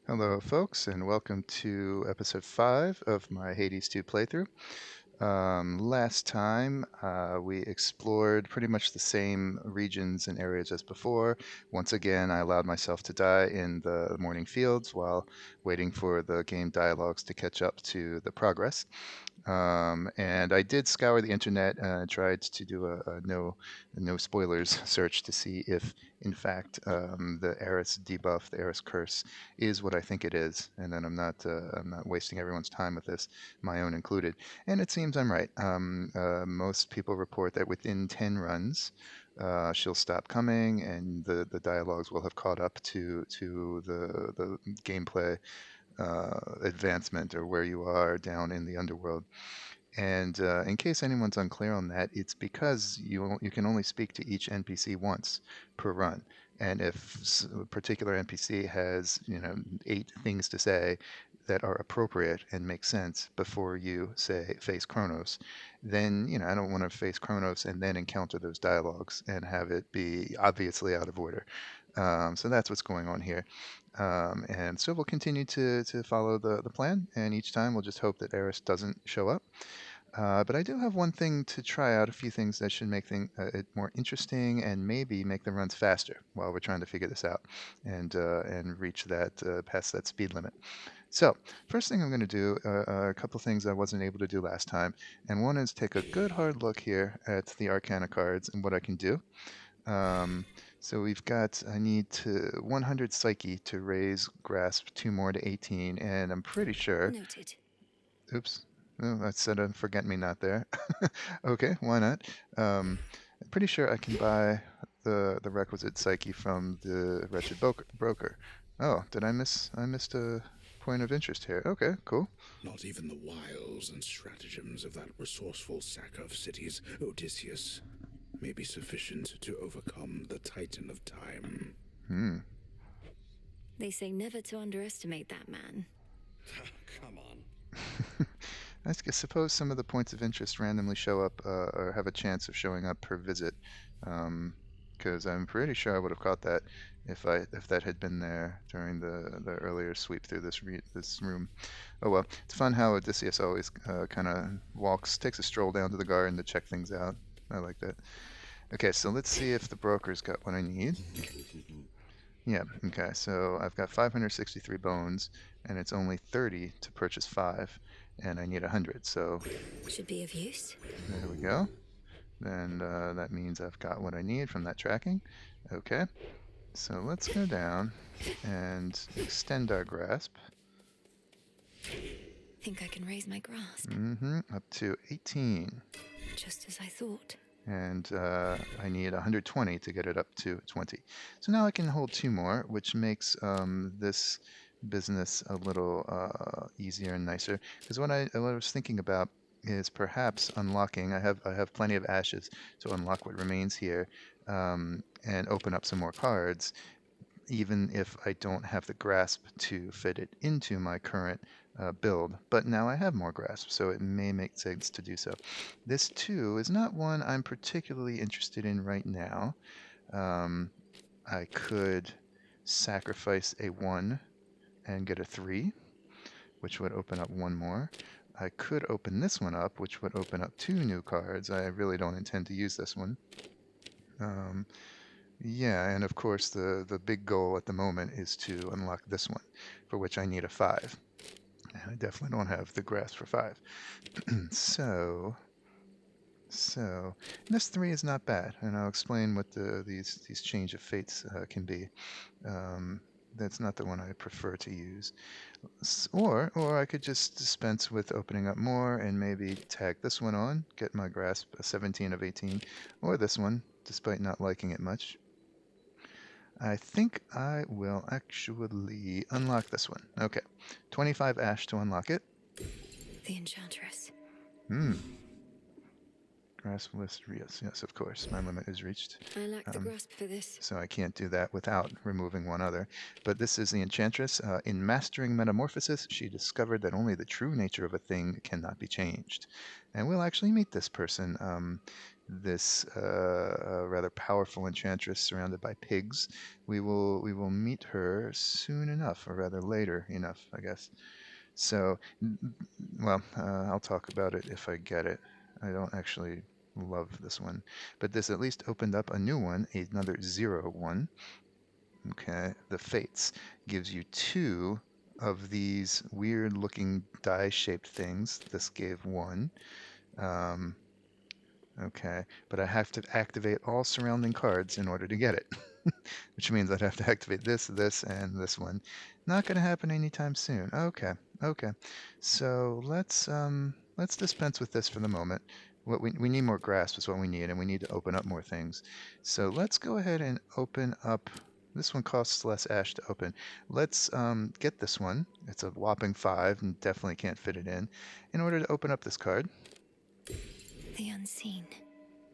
Hello, folks, and welcome to episode 5 of my Hades 2 playthrough. Last time, we explored pretty much the same regions and areas as before. Once again, I allowed myself to die in the morning fields while waiting for the game dialogues to catch up to the progress. And I did scour the internet and tried to do a no spoilers search to see if, in fact, the Eris debuff, the Eris curse, is what I think it is, and then I'm not wasting everyone's time with this, my own included. And it seems I'm right. Most people report that within 10 runs, she'll stop coming, and the dialogues will have caught up to the gameplay advancement or where you are down in the underworld. And in case anyone's unclear on that, it's because you can only speak to each NPC once per run. And if a particular NPC has 8 things to say that are appropriate and make sense before you say face Kronos, then I don't want to face Kronos and then encounter those dialogues and have it be obviously out of order. So that's what's going on here. And so we'll continue to follow the plan, and each time we'll just hope that Eris doesn't show up. But I do have one thing to try out, a few things that should make it more interesting and maybe make the runs faster while we're trying to figure this out and reach that past that speed limit. So first thing I'm going to do a couple things I wasn't able to do last time, and one is take a good hard look here at the Arcana cards and what I can do. Um, so I need to 100 Psyche to raise Grasp 2 more to 18, and I'm pretty sure, Noted. oops, oh, I said a forget me not there. Okay, why not? I'm pretty sure I can buy the requisite Psyche from the wretched broker. Oh, did I miss? I missed a point of interest here. Okay, cool. Not even the wiles and stratagems of that resourceful sacker of cities, Odysseus, may be sufficient to overcome the Titan of Time. Hmm. They say never to underestimate that man. Come on. Suppose some of the points of interest randomly show up or have a chance of showing up per visit, because I'm pretty sure I would have caught that if that had been there during the earlier sweep through this room. Oh well, it's fun how Odysseus always kind of takes a stroll down to the garden to check things out. I like that. Okay, so let's see if the broker's got what I need. Yeah, okay, so I've got 563 bones, and it's only 30 to purchase 5, and I need 100, so Should be of use. there we go. And that means I've got what I need from that tracking. Okay, so let's go down and extend our grasp. Think I can raise my grasp. Up to 18. Just as I thought. And I need 120 to get it up to 20. So now I can hold 2 more, which makes this business a little easier and nicer. Because what I was thinking about is perhaps unlocking. I have plenty of ashes to unlock what remains here and open up some more cards, even if I don't have the grasp to fit it into my current build. But now I have more grasp, so it may make sense to do so. This too is not one I'm particularly interested in right now. Um, I could sacrifice a 1 and get a 3, which would open up 1 more. I could open this one up, which would open up 2 new cards. I really don't intend to use this one. Um, yeah, and of course the big goal at the moment is to unlock this one, for which I need a 5. And I definitely don't have the grasp for 5. So this 3 is not bad, and I'll explain what these change of fates can be. That's not the one I prefer to use. Or I could just dispense with opening up more and maybe tag this one on, get my grasp a 17 of 18, or this one, despite not liking it much. I think I will actually unlock this one. Okay, 25 ash to unlock it. The enchantress. Hmm. Grasp list, yes, of course. My limit is reached. I lack the grasp for this. So I can't do that without removing one other. But this is the enchantress. In mastering metamorphosis, she discovered that only the true nature of a thing cannot be changed. And we'll actually meet this person this rather powerful enchantress surrounded by pigs. We will meet her soon enough, or rather later enough, I guess. So, well, I'll talk about it if I get it. I don't actually love this one, but this at least opened up a new one, another 0-1. Okay, the Fates gives you two of these weird-looking die-shaped things. This gave one. Um, okay, but I have to activate all surrounding cards in order to get it, which means I'd have to activate this, this, and this one. Not going to happen anytime soon. Okay, okay. So let's dispense with this for the moment. What we need more grasp is what we need, and we need to open up more things. So let's go ahead and open up. This one costs less ash to open. Let's get this one. It's a whopping 5, and definitely can't fit it in order to open up this card. The unseen.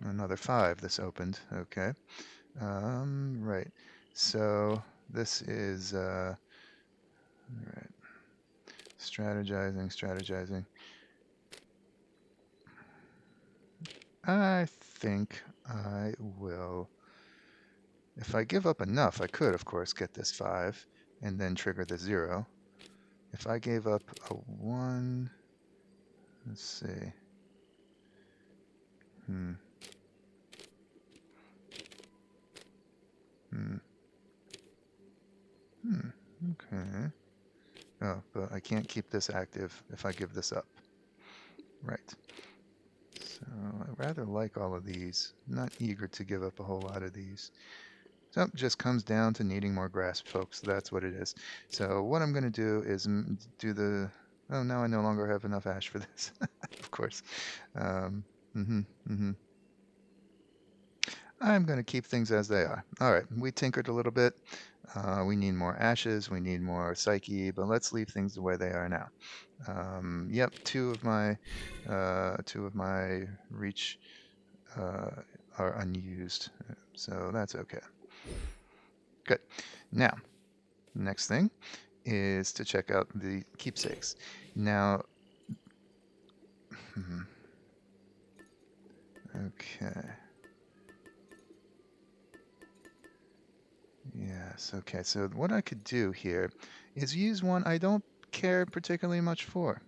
Another 5 this opened. Okay. Right. So this is right. Strategizing. I think I will. If I give up enough, I could, of course, get this 5 and then trigger the 0. If I gave up a 1, let's see. Hmm. Okay. Oh, but I can't keep this active if I give this up. Right. So I rather like all of these. Not eager to give up a whole lot of these. So it just comes down to needing more grasp, folks. That's what it is. So what I'm going to do is do the... Oh, now I no longer have enough ash for this. Of course. Um, I'm going to keep things as they are. All right, we tinkered a little bit. We need more ashes, we need more psyche, but let's leave things the way they are now. Yep, two of my reach are unused, so that's okay. Good. Now, next thing is to check out the keepsakes. Now, okay. Yes, okay. So what I could do here is use one I don't care particularly much for.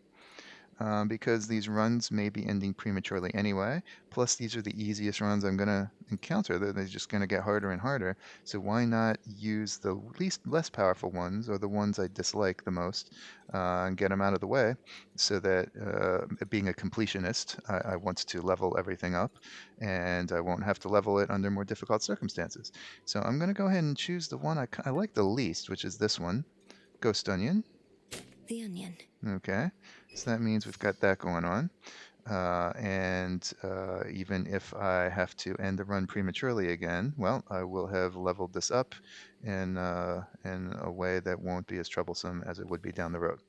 Because these runs may be ending prematurely anyway. Plus, these are the easiest runs I'm going to encounter. They're just going to get harder and harder. So why not use the less powerful ones, or the ones I dislike the most, and get them out of the way, so that being a completionist, I want to level everything up, and I won't have to level it under more difficult circumstances. So I'm going to go ahead and choose the one I like the least, which is this one, Ghost Onion. The onion. Okay, so that means we've got that going on. And even if I have to end the run prematurely again, well, I will have leveled this up in a way that won't be as troublesome as it would be down the road.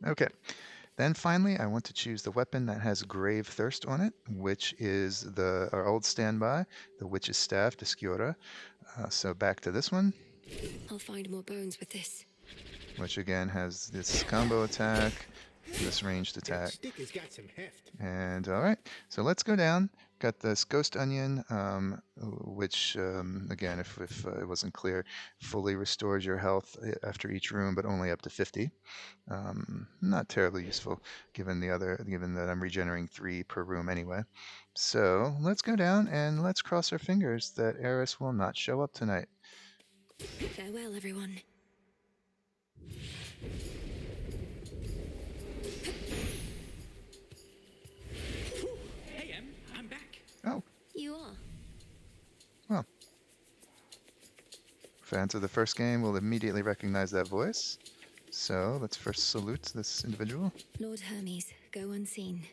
Okay, then finally I want to choose the weapon that has Grave Thirst on it, which is our old standby, the Witch's Staff, Disciora. So back to this one. I'll find more bones with this. Which again has this combo attack, this ranged attack. Stick has got some heft. And all right, so let's go down. Got this Ghost Onion, which, again, if it wasn't clear, fully restores your health after each room, but only up to 50. Not terribly useful, given that I'm regenerating 3 per room anyway. So let's go down and let's cross our fingers that Eris will not show up tonight. Farewell, everyone. Hey, Em, I'm back. Oh, You are. well. Fans of the first game will immediately recognize that voice. So let's first salute this individual. Lord Hermes, go unseen.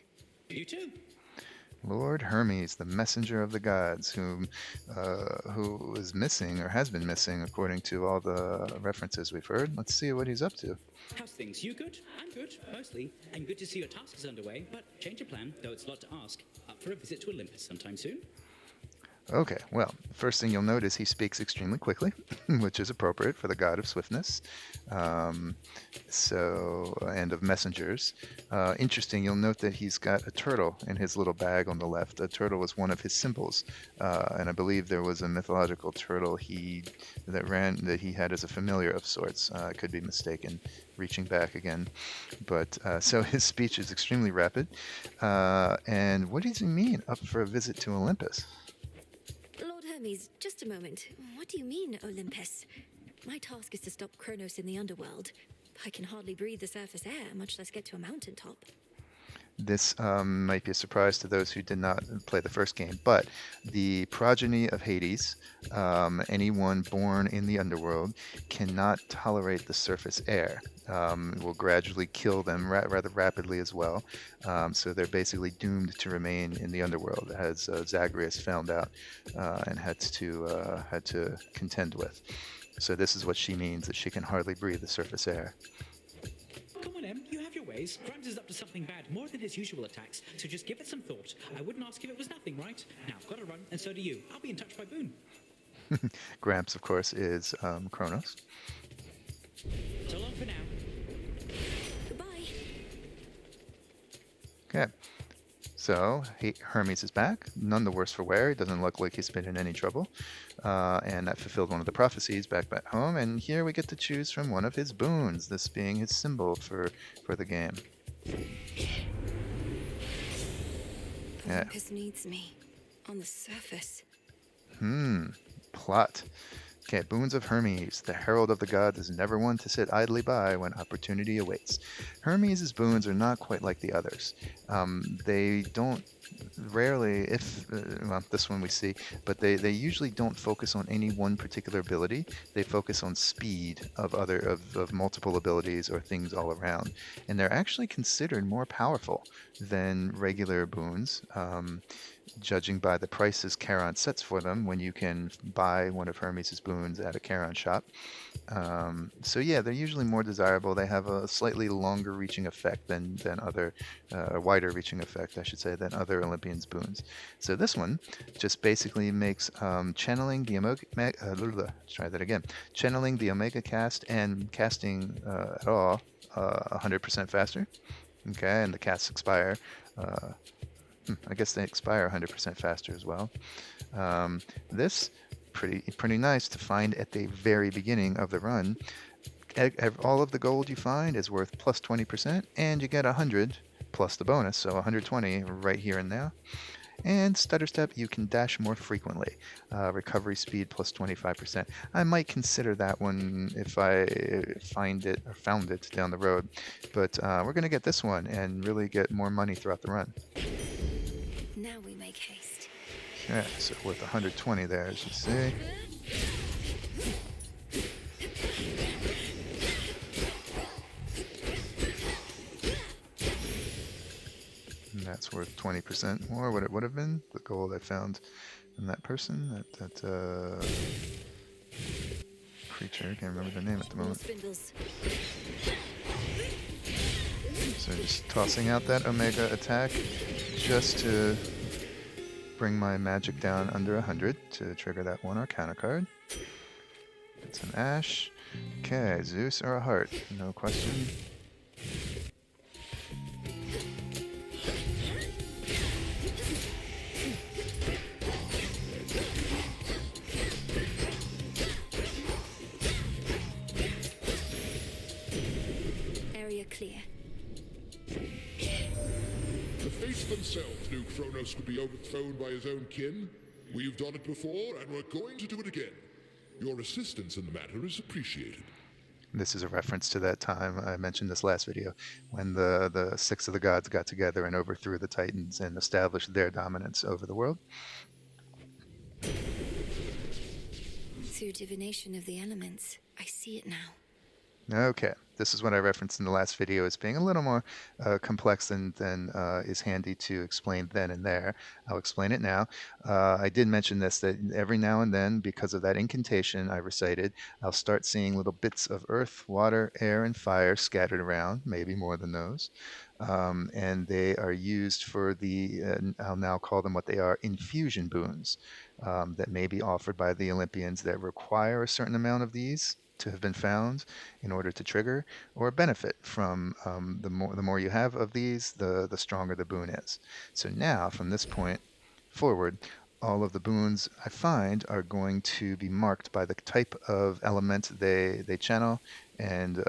You too. Lord Hermes, the messenger of the gods, who is missing, or has been missing, according to all the references we've heard. Let's see what he's up to. How's things? You good? I'm good, mostly. And good to see your task is underway, but change of plan, though it's a lot to ask. Up for a visit to Olympus sometime soon? Okay, well, first thing you'll note is he speaks extremely quickly, which is appropriate for the god of swiftness. Um, and of messengers. Interesting, you'll note that he's got a turtle in his little bag on the left. A turtle was one of his symbols, and I believe there was a mythological turtle that he had as a familiar of sorts. I could be mistaken, reaching back again. But so his speech is extremely rapid. And what does he mean, up for a visit to Olympus? Lord Hermes, just a moment. What do you mean, Olympus? My task is to stop Kronos in the underworld. I can hardly breathe the surface air, much less get to a mountaintop. This might be a surprise to those who did not play the first game, but the progeny of Hades, anyone born in the underworld, cannot tolerate the surface air. It will gradually kill them rather rapidly as well. So they're basically doomed to remain in the underworld, as Zagreus found out and had to contend with. So this is what she means, that she can hardly breathe the surface air. Come on, Em, you have your ways. Grimes is up to something bad, more than his usual attacks, so just give it some thought. I wouldn't ask if it was nothing, right? Now, I've got to run, and so do you. I'll be in touch by Boone. Gramps, of course, is Kronos. So long for now. Goodbye. Okay. So Hermes is back, none the worse for wear. He doesn't look like he's been in any trouble. And that fulfilled one of the prophecies back home. And here we get to choose from one of his boons, this being his symbol for the game. Yeah. Olympus needs me. On the surface. Plot. Okay, boons of Hermes. The herald of the gods is never one to sit idly by when opportunity awaits. Hermes' boons are not quite like the others. They don't rarely, well, this one we see, but they usually don't focus on any one particular ability. They focus on speed of multiple abilities or things all around. And they're actually considered more powerful than regular boons. Judging by the prices Charon sets for them when you can buy one of Hermes' boons at a Charon shop. So yeah, they're usually more desirable. They have a slightly longer reaching effect than other, wider reaching effect, I should say, than other Olympians' boons. So this one just basically makes channeling the channeling the Omega cast and casting at all 100% faster. Okay, and the casts expire. I guess they expire 100% faster as well. This pretty nice to find at the very beginning of the run. All of the gold you find is worth plus 20%, and you get 100 plus the bonus, so 120 right here and now. And stutter step, you can dash more frequently. Recovery speed plus 25%. I might consider that one if I found it down the road. But we're going to get this one and really get more money throughout the run. Now we make haste. Yeah, so worth 120 there, as you see. And that's worth 20% more what it would have been. The gold I found in that person, that creature, I can't remember the name at the More moment. spindles. So just tossing out that Omega attack just to bring my magic down under 100 to trigger that one Arcana card. Get some Ash. Okay, Zeus or a heart? No question. Area clear. The fates themselves knew Kronos would be overthrown by his own kin. We've done it before, and we're going to do it again. Your assistance in the matter is appreciated. This is a reference to that time I mentioned this last video when the six of the gods got together and overthrew the Titans and established their dominance over the world. Through divination of the elements, I see it now. Okay, this is what I referenced in the last video as being a little more complex than is handy to explain then and there. I'll explain it now. I did mention this, that every now and then, because of that incantation I recited, I'll start seeing little bits of earth, water, air, and fire scattered around, maybe more than those. And they are used for I'll now call them what they are, infusion boons. that may be offered by the Olympians that require a certain amount of these to have been found in order to trigger, or benefit from the more you have of these, the stronger the boon is. So now, from this point forward, all of the boons I find are going to be marked by the type of element they channel, and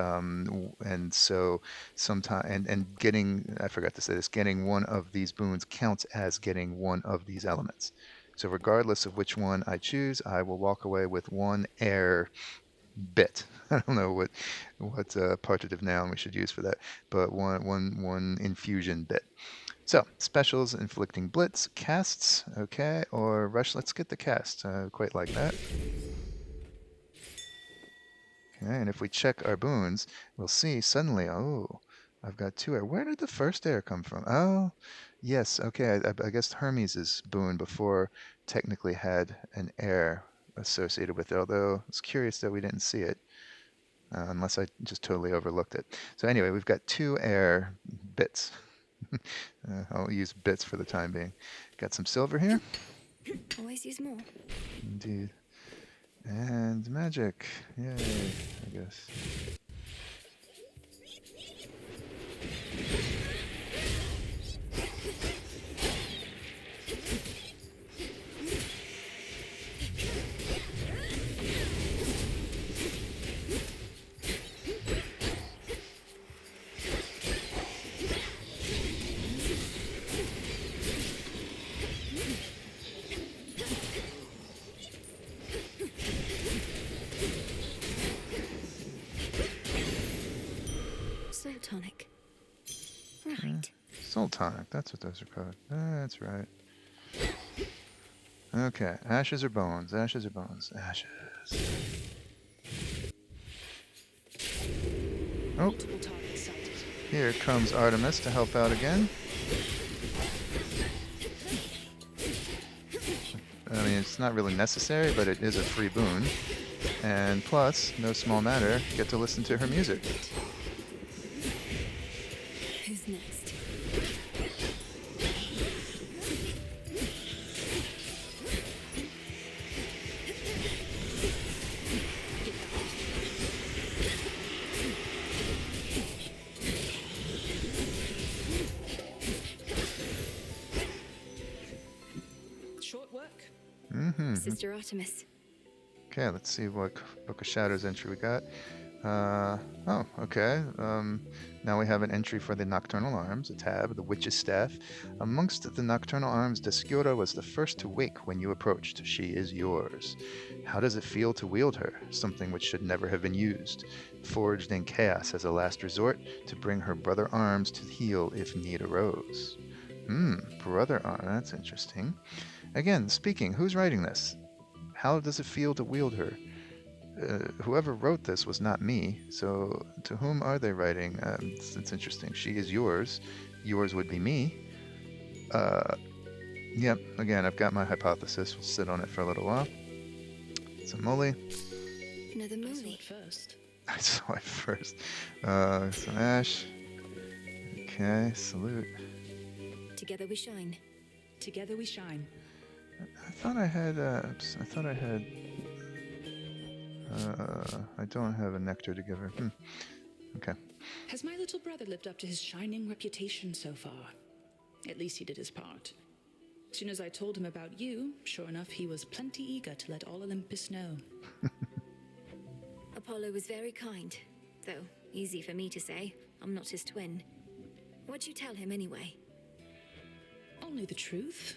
so sometime and getting, I forgot to say this, getting one of these boons counts as getting one of these elements. So regardless of which one I choose, I will walk away with one air bit. I don't know what partitive noun we should use for that, but one infusion bit. So, specials, inflicting blitz, casts, okay, or rush. Let's get the cast. Quite like that. Okay, and if we check our boons, we'll see suddenly, oh, I've got two air. Where did the first air come from? Oh, yes, okay, I guess Hermes' boon before technically had an air associated with it, although it's curious that we didn't see it. Unless I just totally overlooked it. So anyway, we've got two air bits. I'll use bits for the time being. Got some silver here. Always use more. Indeed. And magic. Yay, I guess. Soul tonic. Right. Soul tonic. That's what those are called. That's right. Okay. Ashes or bones? Ashes or bones? Ashes. Oh. Here comes Artemis to help out again. I mean, it's not really necessary, but it is a free boon. And plus, no small matter, get to listen to her music. Who's next? Short work? Mm-hmm. Sister Artemis. Okay, let's see what Book of Shadows entry we got. Oh, okay. Now we have an entry for the Nocturnal Arms, a tab, the Witch's Staff. Amongst the Nocturnal Arms, Descura was the first to wake when you approached. She is yours. How does it feel to wield her? Something which should never have been used. Forged in chaos as a last resort to bring her brother arms to heal if need arose. Brother arm, that's interesting. Again, speaking, who's writing this? How does it feel to wield her? Whoever wrote this was not me, so to whom are they writing? It's interesting. She is yours. Yours would be me. Yep, again, I've got my hypothesis. We'll sit on it for a little while. Some moly. Another I saw moly. it first. I saw it first. Some ash. Okay, salute. Together we shine. Together we shine. I thought I had, I don't have a nectar to give her. Okay. Has my little brother lived up to his shining reputation so far? At least he did his part. As soon as I told him about you, sure enough, he was plenty eager to let all Olympus know. Apollo was very kind, though easy for me to say. I'm not his twin. What'd you tell him anyway? Only the truth.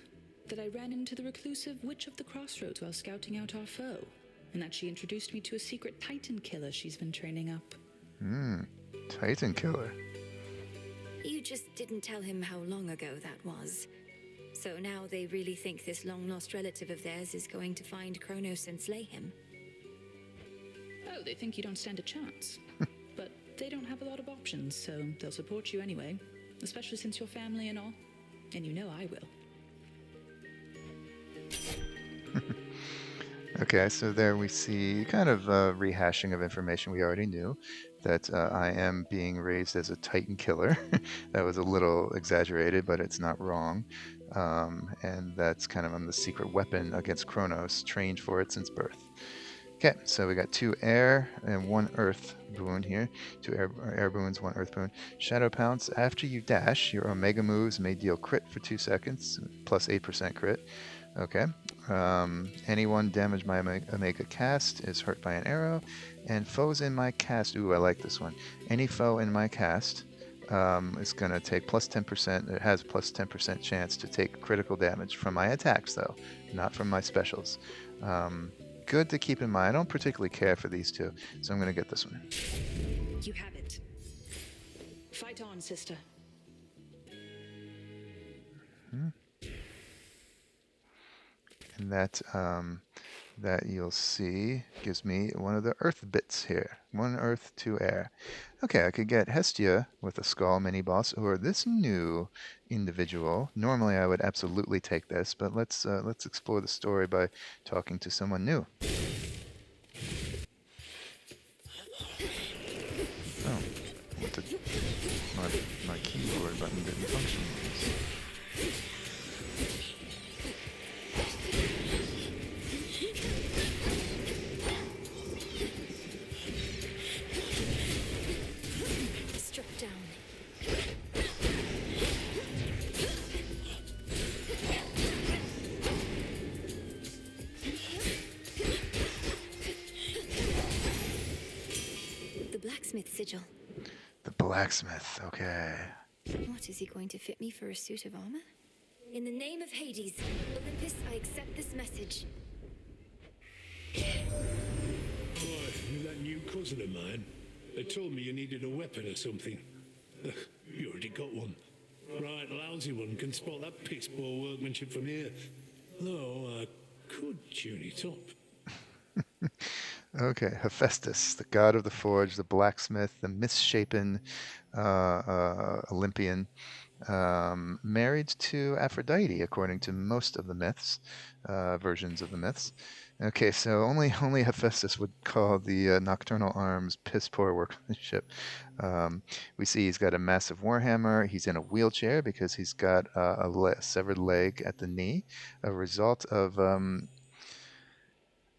That I ran into the reclusive Witch of the Crossroads while scouting out our foe, and that she introduced me to a secret Titan killer she's been training up. Titan killer. You just didn't tell him how long ago that was. So now they really think this long-lost relative of theirs is going to find Kronos and slay him. Oh, they think you don't stand a chance. But they don't have a lot of options, so they'll support you anyway, especially since you're family and all. And you know I will. Okay, so there we see kind of a rehashing of information we already knew, that I am being raised as a Titan killer. That was a little exaggerated, but it's not wrong. And that's kind of I'm the secret weapon against Kronos, trained for it since birth. Okay, so we got 2 air and 1 earth boon here. 2 air boons, 1 earth boon. Shadow Pounce. After you dash, your Omega moves may deal crit for 2 seconds, plus 8% crit. Okay. Anyone damaged by Omega cast is hurt by an arrow. And foes in my cast. Ooh, I like this one. Any foe in my cast is going to take plus 10%. It has plus 10% chance to take critical damage from my attacks, though, not from my specials. Good to keep in mind. I don't particularly care for these two, so I'm going to get this one. You have it. Fight on, sister. And that you'll see gives me one of the earth bits here. 1 earth, 2 air. Okay, I could get Hestia with a skull mini boss, or this new individual. Normally I would absolutely take this, but let's explore the story by talking to someone new. Oh, my keyboard button didn't function. Struck down. The blacksmith sigil. The blacksmith, okay. What, is he going to fit me for a suit of armor? In the name of Hades, Olympus, I accept this message. Boy, that new cousin of mine. They told me you needed a weapon or something. You already got one. Right, lousy one can spot that piss poor workmanship from here. Though I could tune it up. Okay, Hephaestus, the god of the forge, the blacksmith, the misshapen Olympian, married to Aphrodite, according to most of the myths, versions of the myths. Okay, so only Hephaestus would call the nocturnal arms piss poor workmanship. We see he's got a massive warhammer. He's in a wheelchair because he's got a severed leg at the knee, a result of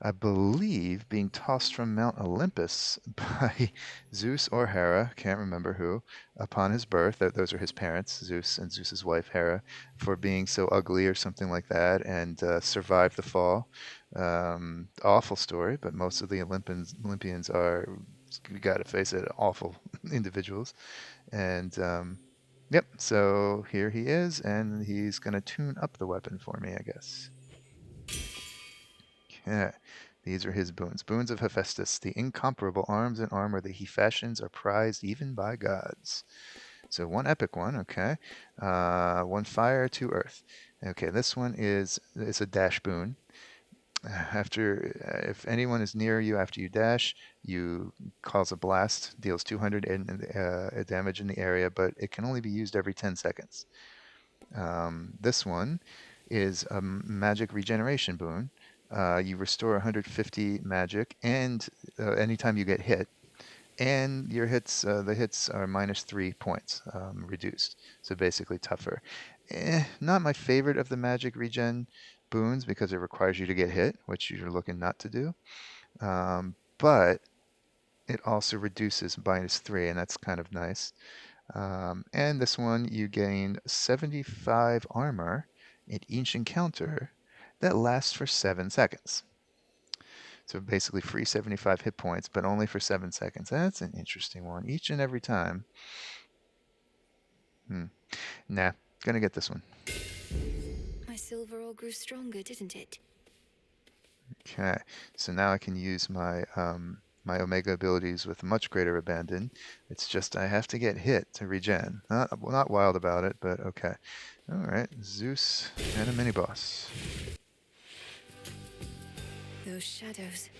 I believe, being tossed from Mount Olympus by Zeus or Hera, can't remember who, upon his birth. Those are his parents, Zeus and Zeus's wife Hera, for being so ugly or something like that, and survived the fall. Awful story, but most of the Olympians are, you got to face it, awful individuals. And yep, so here he is, and he's going to tune up the weapon for me, I guess. Yeah, these are his boons. Boons of Hephaestus. The incomparable arms and armor that he fashions are prized even by gods. So 1 epic one, okay. 1 fire, 2 earth. Okay, this one is a dash boon. If anyone is near you after you dash, you cause a blast, deals 200 damage in the area, but it can only be used every 10 seconds. This one is a magic regeneration boon. You restore 150 magic, and anytime you get hit, and your hits, the hits are -3 points reduced, so basically tougher. Not my favorite of the magic regen boons because it requires you to get hit, which you're looking not to do. But it also reduces -3, and that's kind of nice. And this one, you gain 75 armor at each encounter that lasts for 7 seconds. So basically free 75 hit points, but only for 7 seconds. That's an interesting one. Each and every time. Nah, gonna get this one. My silver all grew stronger, didn't it? Okay, so now I can use my my Omega abilities with much greater abandon. It's just I have to get hit to regen. Not wild about it, but okay. All right, Zeus and a mini boss. Those shadows.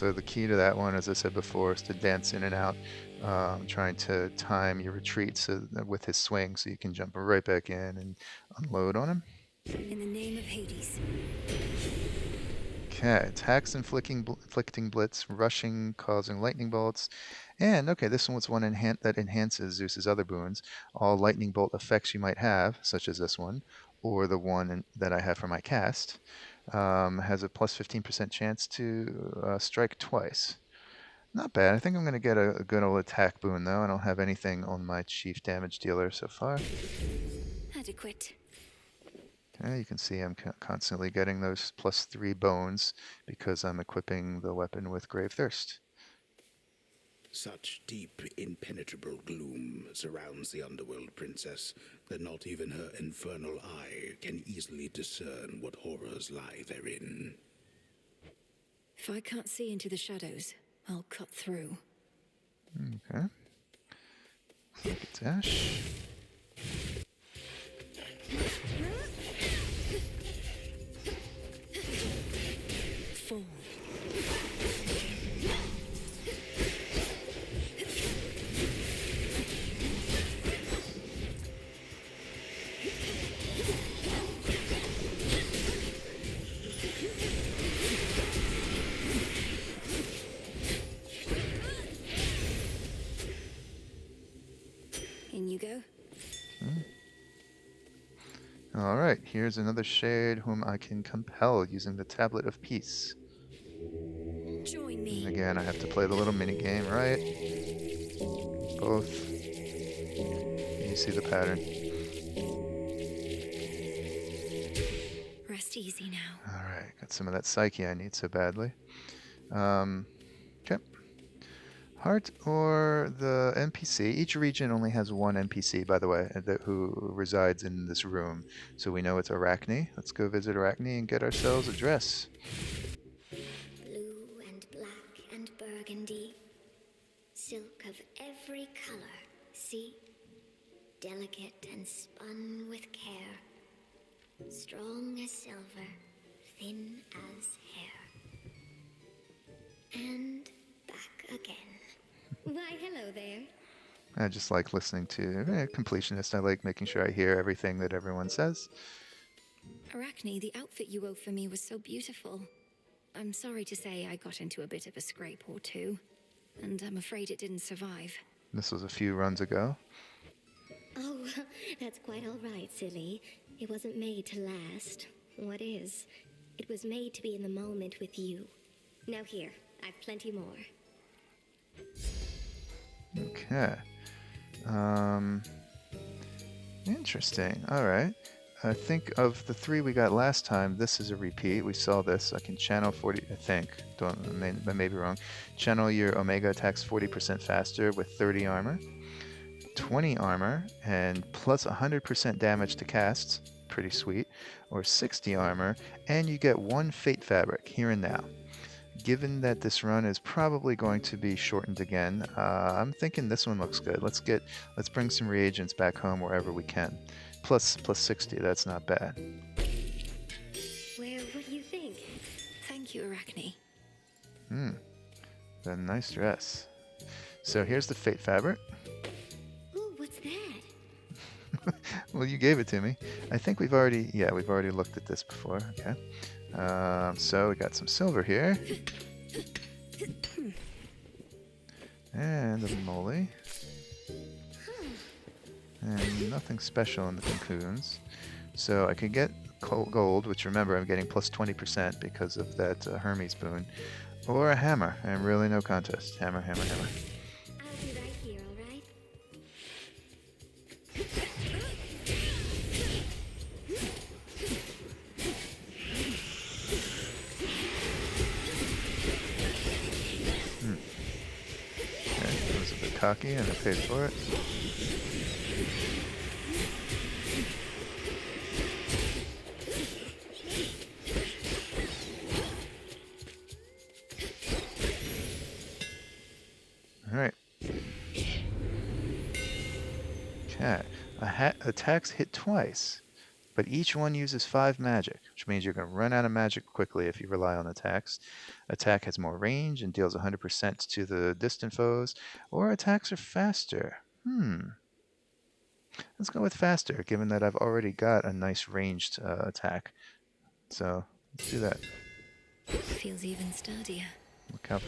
So the key to that one, as I said before, is to dance in and out, trying to time your retreat with his swing so you can jump right back in and unload on him. In the name of Hades. Okay, attacks inflicting blitz, rushing, causing lightning bolts. And okay, this one's one that enhances Zeus's other boons. All lightning bolt effects you might have, such as this one, or the one that I have for my cast, has a plus 15% chance to strike twice. Not bad. I think I'm going to get a good old attack boon, though. I don't have anything on my chief damage dealer so far. Adequate. Okay, you can see I'm constantly getting those plus 3 bones because I'm equipping the weapon with Grave Thirst. Such deep, impenetrable gloom surrounds the underworld, princess, that not even her infernal eye can easily discern what horrors lie therein. If I can't see into the shadows, I'll cut through. Okay. Look at Dash. Fall. In you go. All right, here's another shade whom I can compel using the Tablet of Peace. Join me. And again, I have to play the little mini game, right? Both. You see the pattern. Rest easy now. All right, got some of that psyche I need so badly. Okay. Heart or the NPC. Each region only has one NPC, by the way, who resides in this room. So we know it's Arachne. Let's go visit Arachne and get ourselves a dress. Blue and black and burgundy, silk of every color, see? Delicate and spun with care, strong as silver, thin as hair. And back again. Why, hello there. I just like listening to Completionist. I like making sure I hear everything that everyone says. Arachne, the outfit you wove for me was so beautiful. I'm sorry to say I got into a bit of a scrape or two, and I'm afraid it didn't survive. This was a few runs ago. Oh, that's quite all right, silly. It wasn't made to last. What is? It was made to be in the moment with you. Now here, I've plenty more. Okay. Interesting. All right. I think of the 3 we got last time, this is a repeat. We saw this. I can channel 40, I think. I may be wrong. Channel your Omega attacks 40% faster with 30 armor, 20 armor, and plus 100% damage to casts. Pretty sweet. Or 60 armor, and you get 1 Fate Fabric here and now. Given that this run is probably going to be shortened again, I'm thinking this one looks good. Let's bring some reagents back home wherever we can. Plus 60, that's not bad. Well, what do you think? Thank you, Arachne. A nice dress. So here's the Fate Fabric. Ooh, what's that? Well, you gave it to me. I think we've already looked at this before. Okay. So we got some silver here. And a moly. And nothing special in the cocoons. So I could get gold, which remember I'm getting plus 20% because of that Hermes boon. Or a hammer, and really no contest. Hammer, hammer, hammer. I'll be right here, all right? Okay, that was a bit cocky, and I paid for it. Alright. Okay. Attacks hit twice. but each one uses 5 magic, which means you're going to run out of magic quickly if you rely on attacks. Attack has more range and deals 100% to the distant foes, or attacks are faster. Let's go with faster, given that I've already got a nice ranged attack. So, let's do that. Feels even sturdier. Look how...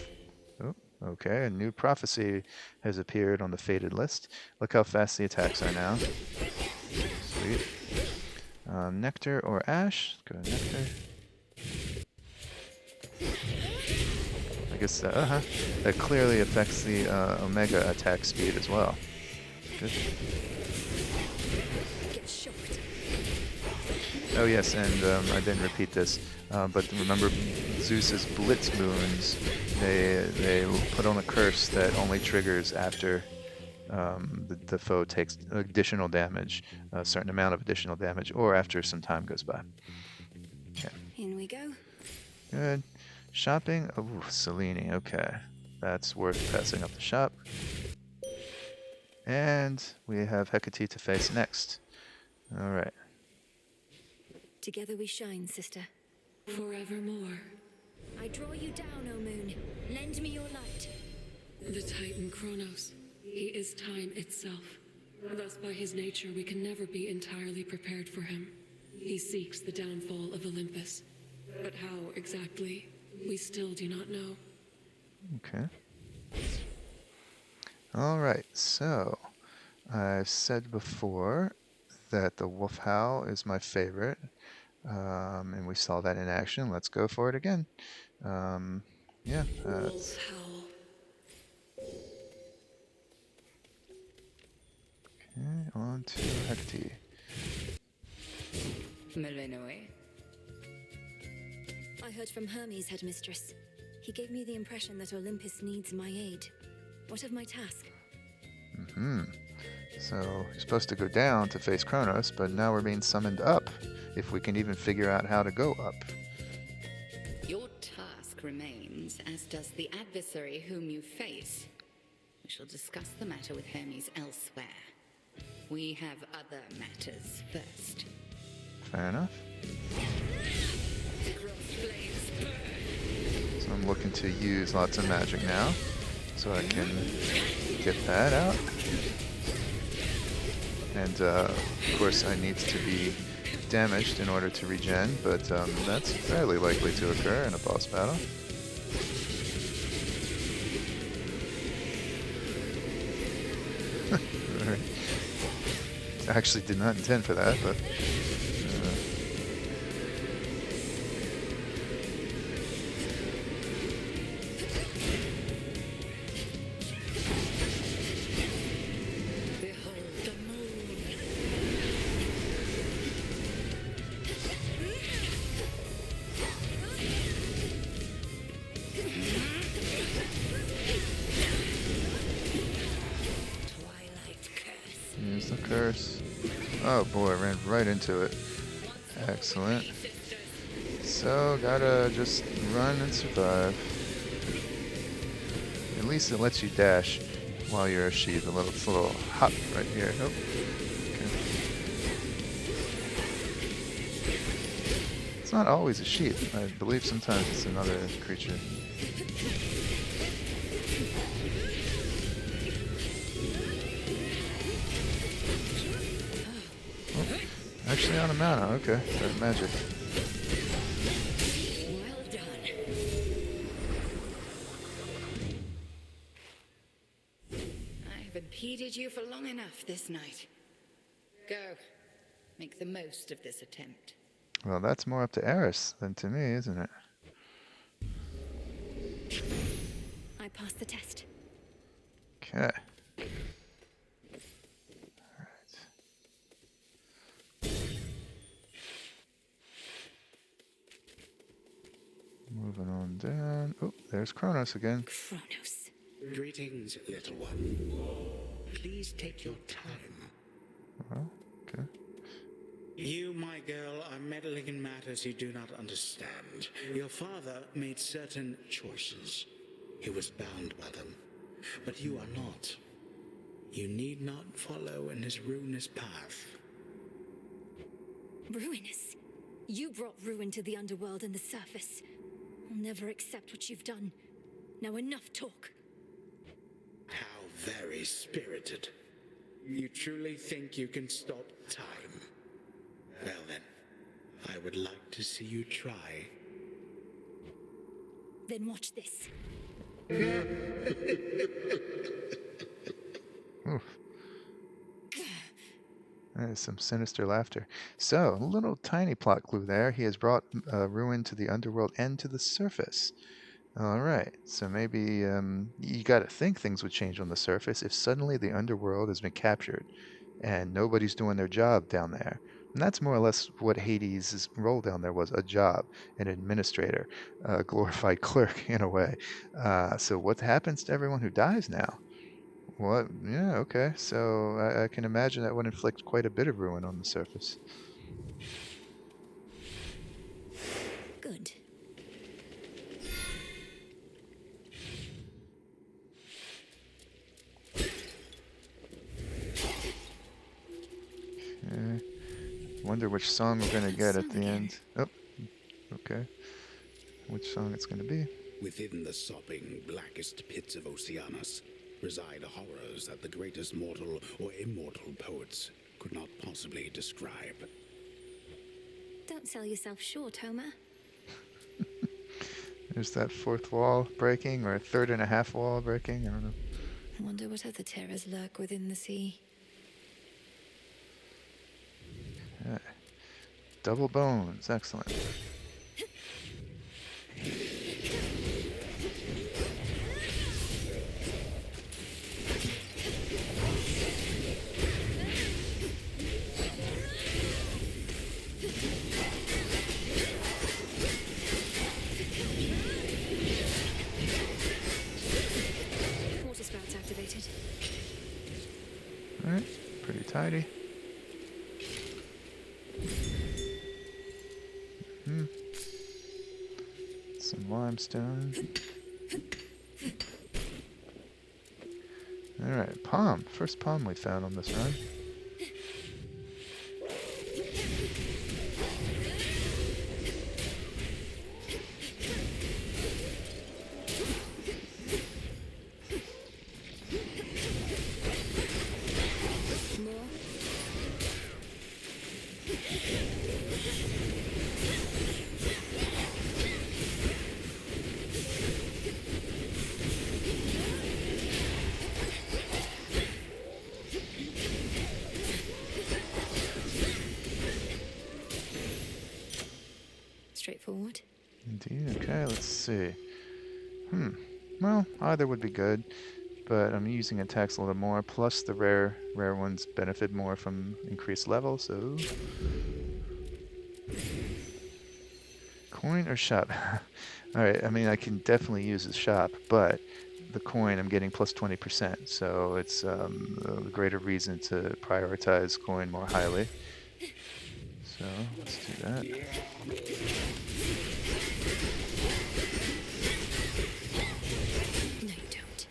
Oh, okay, a new prophecy has appeared on the fated list. Look how fast the attacks are now. Sweet. Nectar or ash? Let's go to nectar. I guess that clearly affects the omega attack speed as well. Good. Get shocked. Oh yes, and I didn't repeat this, but remember Zeus's blitz moons, they put on a curse that only triggers after the foe takes additional damage, a certain amount of additional damage, or after some time goes by. Okay. In we go. Good. Shopping. Oh, Selene. Okay. That's worth passing up the shop. And we have Hecate to face next. Alright. Together we shine, sister. Forevermore. I draw you down, O moon. Lend me your light. The Titan Kronos. He is time itself. Thus, by his nature, we can never be entirely prepared for him. He seeks the downfall of Olympus. But how exactly, we still do not know. Okay. Alright, so I've said before that the wolf howl is my favorite. And we saw that in action. Let's go for it again. Yeah. Wolf howl. Okay, on to Hecate. Melinoë. I heard from Hermes, headmistress. He gave me the impression that Olympus needs my aid. What of my task? So you're supposed to go down to face Kronos, but now we're being summoned up, if we can even figure out how to go up. Your task remains, as does the adversary whom you face. We shall discuss the matter with Hermes elsewhere. We have other matters first. Fair enough. So I'm looking to use lots of magic now, so I can get that out. And of course I need to be damaged in order to regen, but that's fairly likely to occur in a boss battle. I actually did not intend for that, but... Use the curse. Oh boy, I ran right into it. Excellent. So, gotta just run and survive. At least it lets you dash while you're sheathed. It's a little hop right here. Oh. Okay. It's not always a sheath. I believe sometimes it's another creature. Actually on a mana, okay. That magic. Well done. I have impeded you for long enough this night. Go. Make the most of this attempt. Well, that's more up to Eris than to me, isn't it? I passed the test. Okay. Moving on down. Oh, there's Kronos again. Kronos. Greetings, little one. Please take your time. Well, okay. You, my girl, are meddling in matters you do not understand. Your father made certain choices. He was bound by them. But you are not. You need not follow in his ruinous path. Ruinous. You brought ruin to the underworld and the surface. I'll never accept what you've done. Now enough talk. How very spirited. You truly think you can stop time? Well then, I would like to see you try. Then watch this. Oof. That is some sinister laughter. So, a little tiny plot clue there. He has brought ruin to the underworld and to the surface. All right. So maybe you got to think things would change on the surface if suddenly the underworld has been captured and nobody's doing their job down there. And that's more or less what Hades' role down there was, a job, an administrator, a glorified clerk in a way. So what happens to everyone who dies now? What? Yeah, okay. So I can imagine that would inflict quite a bit of ruin on the surface. Good. Wonder which song we're gonna get at the end. Oh, okay. Which song it's gonna be? Within the sopping, blackest pits of Oceanus reside horrors that the greatest mortal or immortal poets could not possibly describe. Don't sell yourself short, Homer. There's that fourth wall breaking, or third and a half wall breaking. I don't know. I wonder what other terrors lurk within the sea. Double bones, excellent. Water spouts activated. Alright, pretty tidy. Some limestone. Alright, palm. First palm we found on this run. Straightforward. Indeed. Okay, let's see. Well, either would be good, but I'm using attacks a little more. Plus, the rare ones benefit more from increased level. So, coin or shop? All right. I mean, I can definitely use the shop, but the coin I'm getting plus 20%, so it's a greater reason to prioritize coin more highly. So let's do that. No, you don't.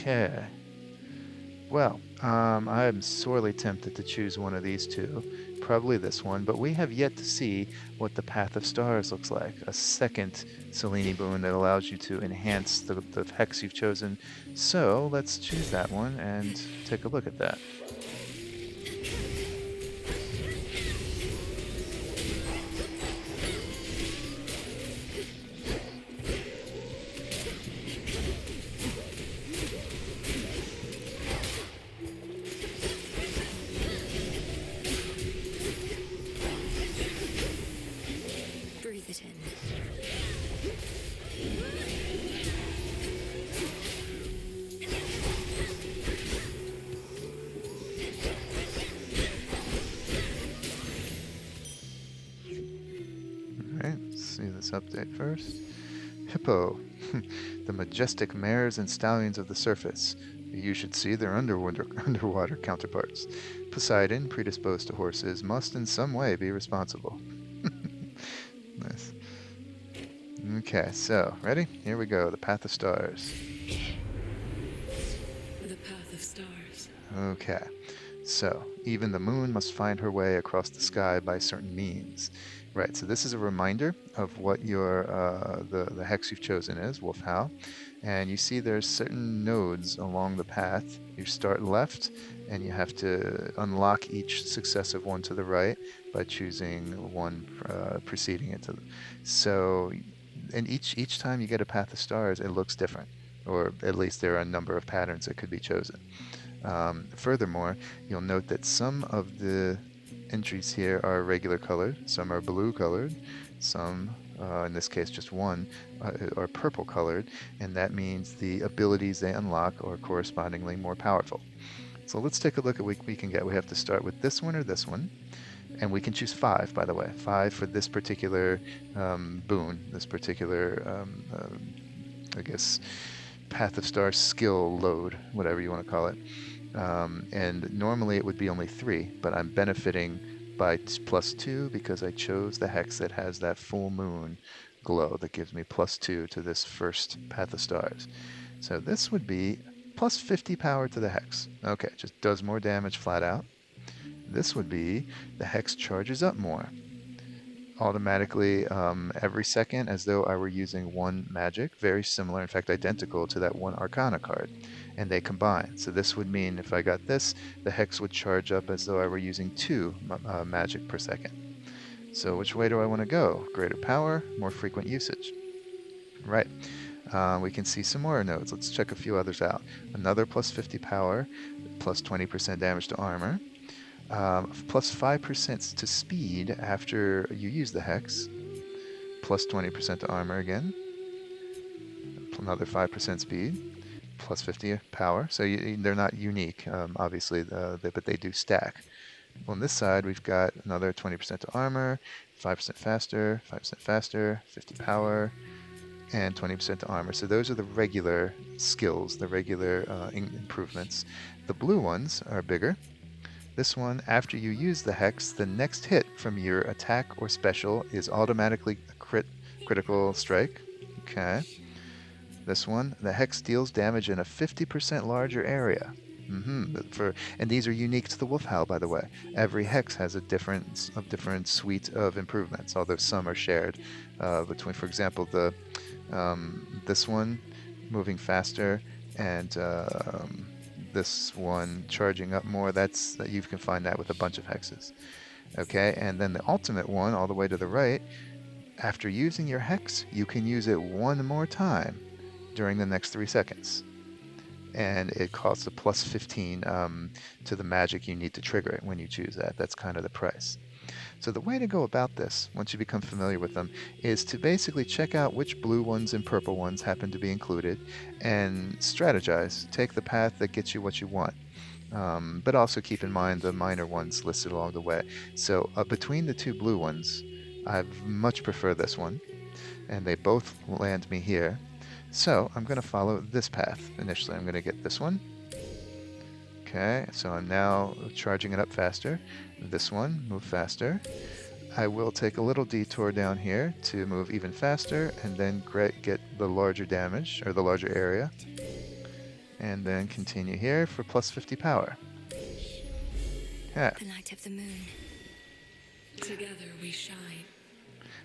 Okay. Well, I'm sorely tempted to choose one of these two. Probably this one, but we have yet to see what the Path of Stars looks like. A second Selene boon that allows you to enhance the hex you've chosen. So let's choose that one and take a look at that. Breathe it in. update first. Hippo, the majestic mares and stallions of the surface. You should see their underwater counterparts. Poseidon, predisposed to horses, must in some way be responsible. Nice. Okay, so, ready? Here we go, the Path of Stars. The path of stars. Okay, so, even the moon must find her way across the sky by certain means. Right, so this is a reminder of what your the hex you've chosen is, Wolfhowl. And you see there's certain nodes along the path. You start left, and you have to unlock each successive one to the right by choosing one preceding it. So, and each time you get a Path of Stars, it looks different, or at least there are a number of patterns that could be chosen. Furthermore, you'll note that some of the entries here are regular colored, some are blue colored, some, in this case just one, are purple colored, and that means the abilities they unlock are correspondingly more powerful. So let's take a look at what we can get. We have to start with this one or this one, and we can choose 5, by the way. 5 for this particular boon, this particular, I guess, Path of Stars skill load, whatever you want to call it. And normally it would be only 3, but I'm benefiting by +2 because I chose the hex that has that full moon glow that gives me +2 to this first Path of Stars. So this would be +50 power to the hex. Okay, just does more damage flat out. This would be the hex charges up more automatically every second, as though I were using one magic, very similar, in fact identical to that one Arcana card, and they combine. So this would mean if I got this, the hex would charge up as though I were using 2 magic per second. So which way do I want to go? Greater power, more frequent usage. Right. We can see some more nodes. Let's check a few others out. Another +50 power, +20% damage to armor. +5% to speed after you use the hex, +20% to armor again, another 5% speed, +50 power. So they're not unique, obviously, but they do stack. On this side, we've got another 20% to armor, 5% faster, 5% faster, 50 power, and 20% to armor. So those are the regular skills, the regular improvements. The blue ones are bigger. This one, after you use the hex, the next hit from your attack or special is automatically a critical strike. Okay. This one, the hex deals damage in a 50% larger area. And these are unique to the Wolfhowl, by the way. Every hex has a different suite of improvements, although some are shared between, for example, this one, moving faster, and this one charging up more. You can find that with a bunch of hexes. Okay, and then the ultimate one all the way to the right, after using your hex, you can use it one more time during the next 3 seconds. And it costs a +15 to the magic you need to trigger it when you choose that. That's kind of the price. So the way to go about this, once you become familiar with them, is to basically check out which blue ones and purple ones happen to be included and strategize. Take the path that gets you what you want. But also keep in mind the minor ones listed along the way. So between the 2 blue ones, I much prefer this one, and they both land me here. So I'm going to follow this path. Initially, I'm going to get this one. Okay, so I'm now charging it up faster. This one, move faster. I will take a little detour down here to move even faster, and then get the larger damage, or the larger area. And then continue here for +50 power. Yeah. The light of the moon. Together we shine.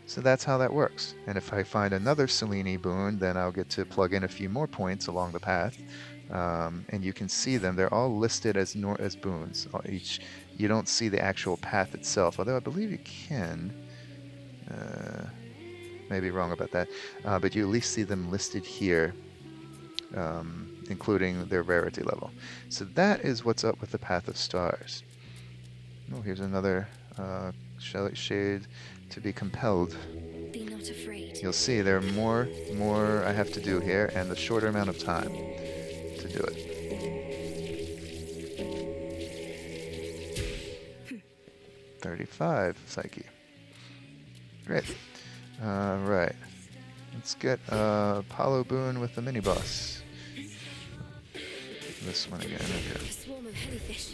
So that's how that works. And if I find another Selene boon, then I'll get to plug in a few more points along the path. And you can see them. They're all listed as boons. You don't see the actual path itself, although I believe you can. Maybe wrong about that. But you at least see them listed here, including their rarity level. So that is what's up with the Path of Stars. Oh, here's another shade to be compelled. Be not afraid. You'll see there are more I have to do here, and the shorter amount of time to do it. 35 Psyche. Great. Right. Let's get Apollo Boon with the mini boss. This one again. Okay. A swarm of jellyfish.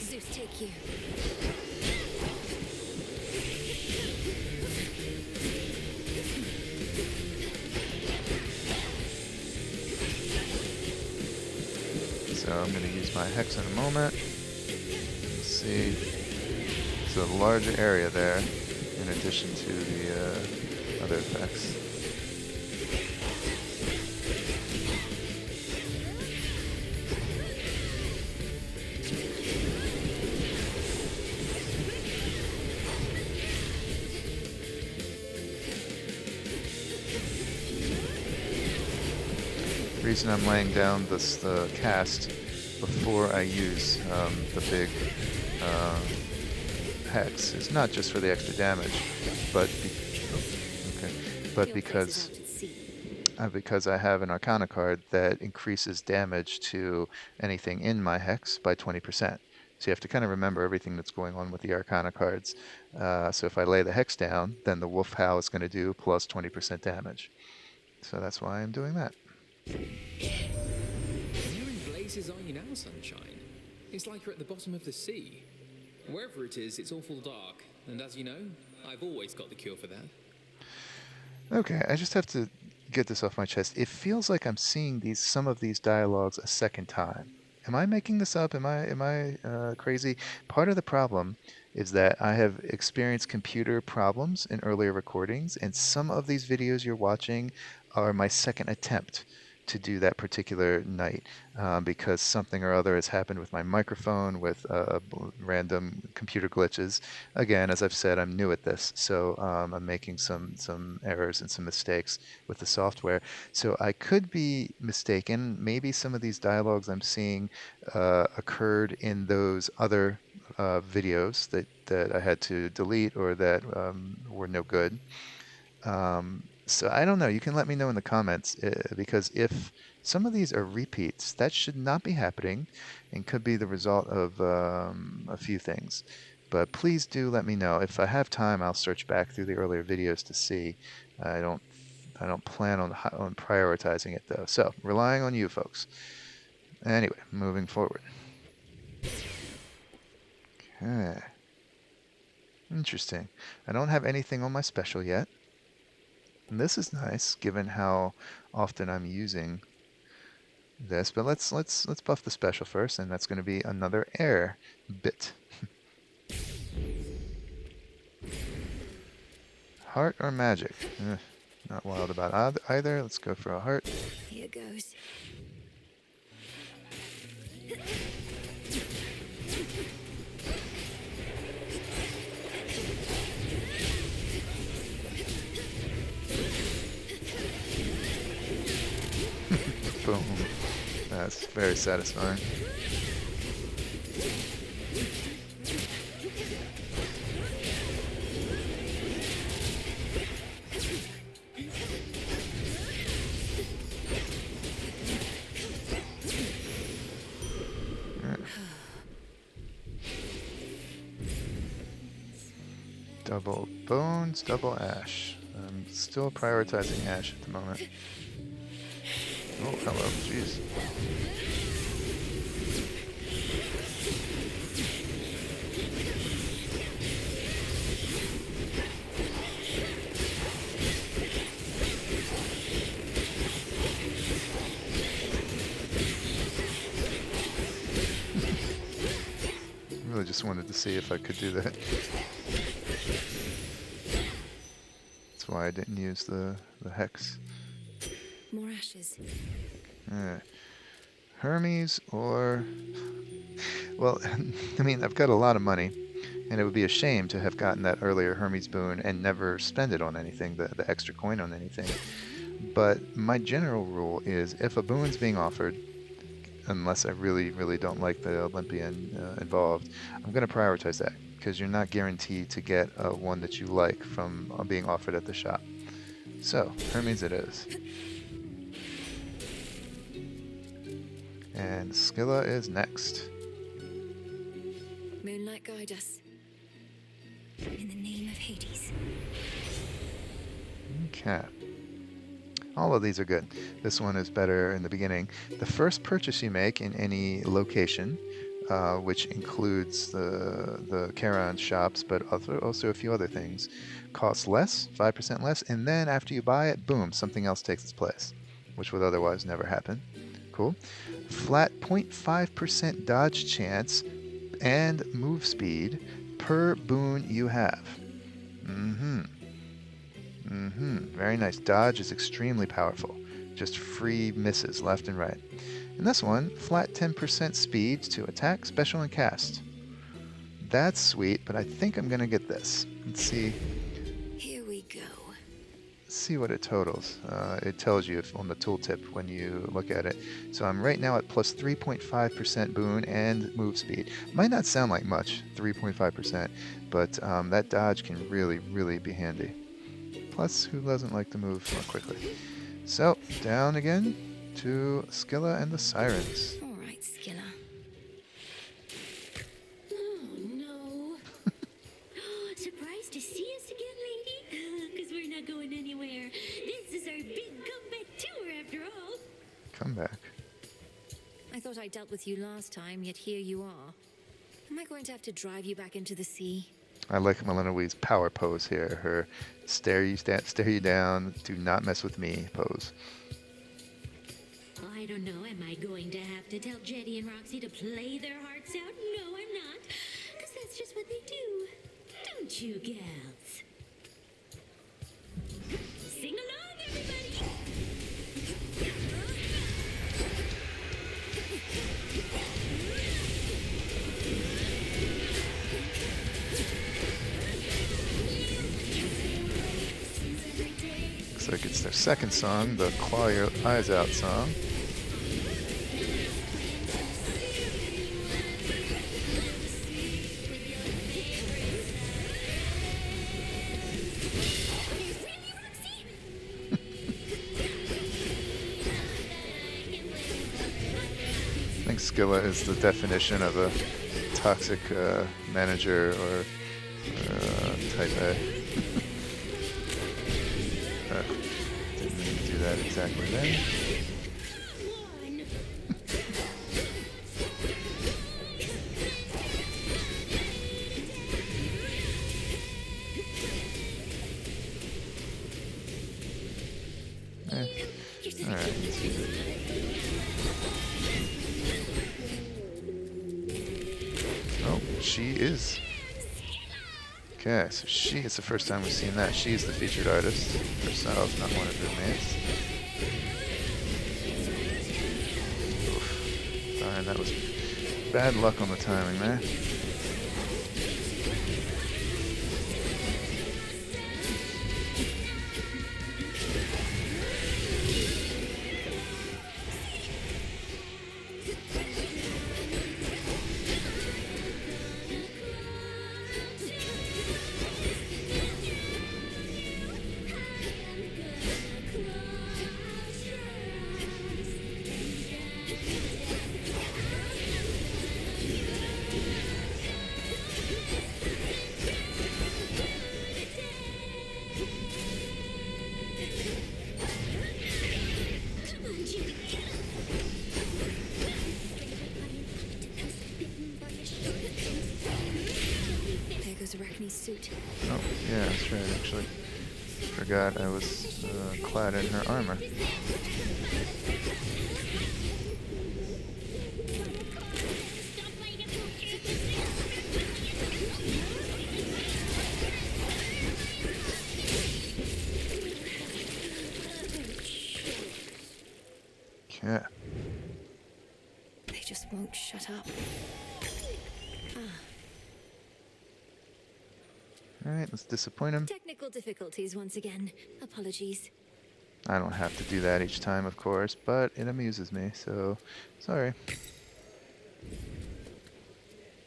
Zeus, take you. So I'm going to use my hex in a moment. Let's see. It's a larger area there, in addition to the other effects. The reason I'm laying down the cast before I use the big hex is not just for the extra damage, but because I have an Arcana card that increases damage to anything in my hex by 20%. So you have to kind of remember everything that's going on with the Arcana cards. So if I lay the hex down, then the Wolf Howl is going to do plus 20% damage. So that's why I'm doing that. You're in blazes, are you now, Sunshine? It's like you're at the bottom of the sea. Wherever it is, it's awful dark. And as you know, I've always got the cure for that. Okay, I just have to get this off my chest. It feels like I'm seeing some of these dialogues a second time. Am I making this up? Am I crazy? Part of the problem is that I have experienced computer problems in earlier recordings, and some of these videos you're watching are my second attempt to do that particular night because something or other has happened with my microphone, with random computer glitches. Again, as I've said, I'm new at this, so I'm making some errors and some mistakes with the software. So I could be mistaken. Maybe some of these dialogues I'm seeing occurred in those other videos that I had to delete or that were no good. So I don't know. You can let me know in the comments because if some of these are repeats, that should not be happening and could be the result of a few things. But please do let me know. If I have time, I'll search back through the earlier videos to see. I don't plan on prioritizing it though. So relying on you folks. Anyway, moving forward. Okay. Interesting. I don't have anything on my special yet. And this is nice, given how often I'm using this. But let's buff the special first, and that's going to be another air bit. Heart or magic? Not wild about either. Let's go for a heart. Here goes. Boom. That's very satisfying. Double bones, double ash. I'm still prioritizing ash at the moment. Oh, hello, jeez. Really just wanted to see if I could do that. That's why I didn't use the hex. More ashes. Hermes or... Well, I mean, I've got a lot of money, and it would be a shame to have gotten that earlier Hermes boon and never spend it on anything, the extra coin on anything. But my general rule is if a boon's being offered, unless I really, really don't like the Olympian involved, I'm going to prioritize that, because you're not guaranteed to get one that you like from being offered at the shop. So, Hermes it is. And Scylla is next. Moonlight, guide us. In the name of Hades. Okay. All of these are good. This one is better in the beginning. The first purchase you make in any location, which includes the Charon shops, but also a few other things, costs less, 5% less, and then after you buy it, boom, something else takes its place, which would otherwise never happen. Cool. Flat 0.5% dodge chance and move speed per boon you have. Very nice. Dodge is extremely powerful. Just free misses left and right. And this one, flat 10% speed to attack, special, and cast. That's sweet, but I think I'm going to get this. Let's see. Here we go. Let's see what it totals. It tells you if on the tooltip when you look at it. So I'm right now at plus 3.5% boon and move speed. Might not sound like much, 3.5%, but that dodge can really, really be handy. Plus, who doesn't like to move more quickly? So, down again to Scylla and the Sirens. All right, Scylla. Oh, no. Surprised to see us again, lady? Because we're not going anywhere. This is our big comeback tour, after all. Come back. I thought I dealt with you last time, yet here you are. Am I going to have to drive you back into the sea? I like Melinoë's power pose here. Her stare you down, do not mess with me pose. I don't know. Am I going to have to tell Jetty and Roxy to play their hearts out? No, I'm not. Because that's just what they do. Don't you, gals? Sing along, everybody! Looks like it's their second song, the Claw Your Eyes Out song. I think Scylla is the definition of a toxic manager or type A. Didn't mean to do that exactly there. Alright. Oh, she is. Okay, so she is the first time we've seen that. She's the featured artist herself, not one of her mates. Oof. Darn, that was bad luck on the timing there. Suit. Oh, yeah, that's right, actually. Forgot I was clad in her armor. Okay. They just won't shut up. Alright, let's disappoint him. Technical difficulties once again. Apologies. I don't have to do that each time, of course, but it amuses me, so sorry.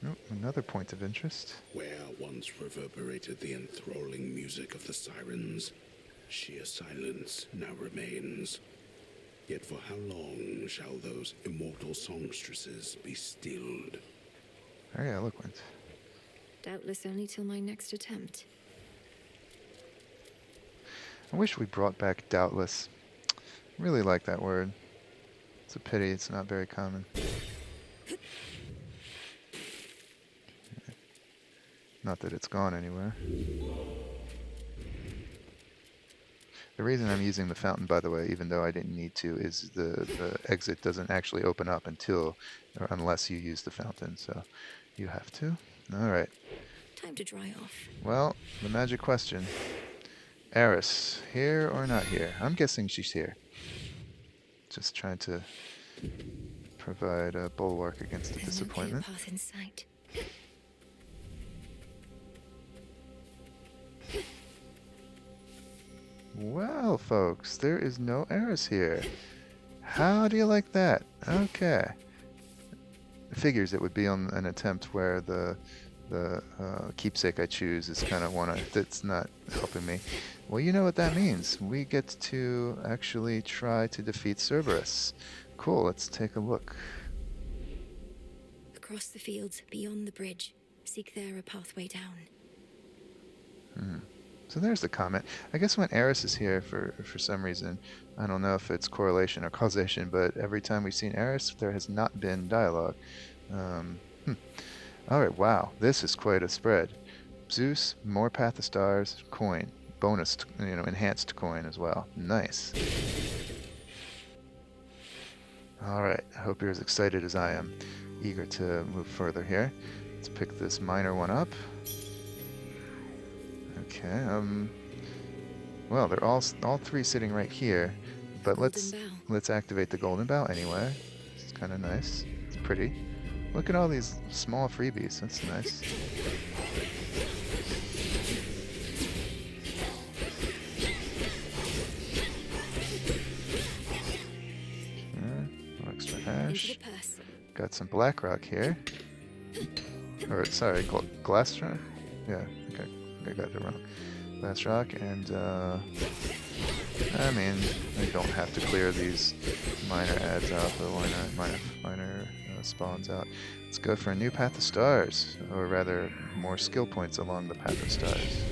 Oh, another point of interest. Where once reverberated the enthralling music of the sirens, sheer silence now remains. Yet for how long shall those immortal songstresses be stilled? Very eloquent. Doubtless only till my next attempt. I wish we brought back doubtless. Really like that word. It's a pity it's not very common. Not that it's gone anywhere. The reason I'm using the fountain, by the way, even though I didn't need to, is the exit doesn't actually open up until, or unless you use the fountain, so you have to. Alright. Time to dry off. Well, the magic question. Eris, here or not here? I'm guessing she's here. Just trying to provide a bulwark against the disappointment. Path in sight. Well, folks, there is no Eris here. How do you like that? Okay. Figures it would be on an attempt where the keepsake I choose is kind of one that's not helping me. Well, you know what that means. We get to actually try to defeat Cerberus. Cool, let's take a look. Across the fields, beyond the bridge. Seek there a pathway down. So there's the comment. I guess when Eris is here, for some reason, I don't know if it's correlation or causation, but every time we've seen Eris, there has not been dialogue. Alright, wow, this is quite a spread. Zeus, more Path of Stars, coin. Bonus, enhanced coin as well. Nice. Alright, I hope you're as excited as I am. Eager to move further here. Let's pick this minor one up. Okay, well, they're all three sitting right here, but let's activate the golden bow anyway. It's kind of nice. It's pretty. Look at all these small freebies. That's nice. Extra hash. Got some black rock here. Or sorry, glass rock. Yeah. Okay. I got it wrong. Glass rock, and I mean, I don't have to clear these minor adds out, but why not? Minor spawns out. Let's go for a new Path of Stars, or rather, more skill points along the Path of Stars.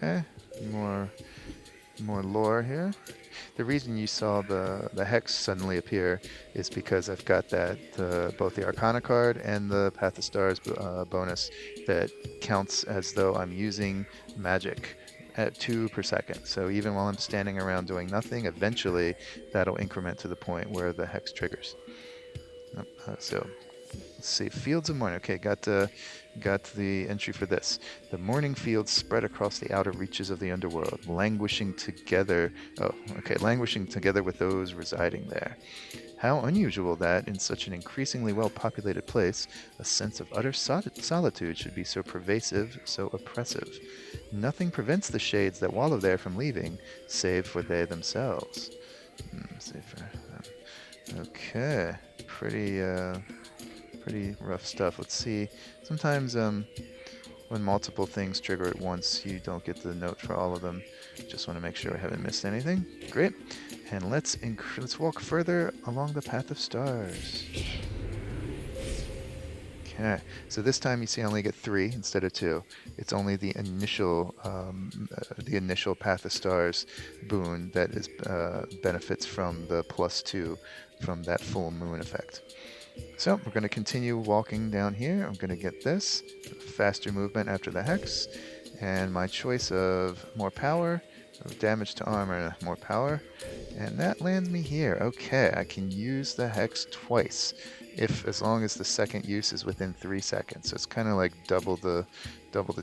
Okay, more lore here. The reason you saw the hex suddenly appear is because I've got that both the Arcana card and the Path of Stars bonus that counts as though I'm using magic at 2 per second. So even while I'm standing around doing nothing, eventually that'll increment to the point where the hex triggers. So let's see, Fields of Mourning. Okay, got the entry for this. The mourning fields spread across the outer reaches of the underworld, languishing together with those residing there. How unusual that, in such an increasingly well-populated place, a sense of utter solitude should be so pervasive, so oppressive. Nothing prevents the shades that wallow there from leaving, save for they themselves. Okay, pretty rough stuff. Let's see. Sometimes when multiple things trigger at once, you don't get the note for all of them. Just want to make sure I haven't missed anything. Great. And let's walk further along the Path of Stars. Okay. So this time you see I only get 3 instead of 2. It's only the initial Path of Stars boon that is benefits from the +2 from that full moon effect. So we're going to continue walking down here. I'm going to get this faster movement after the hex, and my choice of more power, damage to armor, more power, and that lands me here. Okay, I can use the hex twice as long as the second use is within 3 seconds. So it's kind of like double the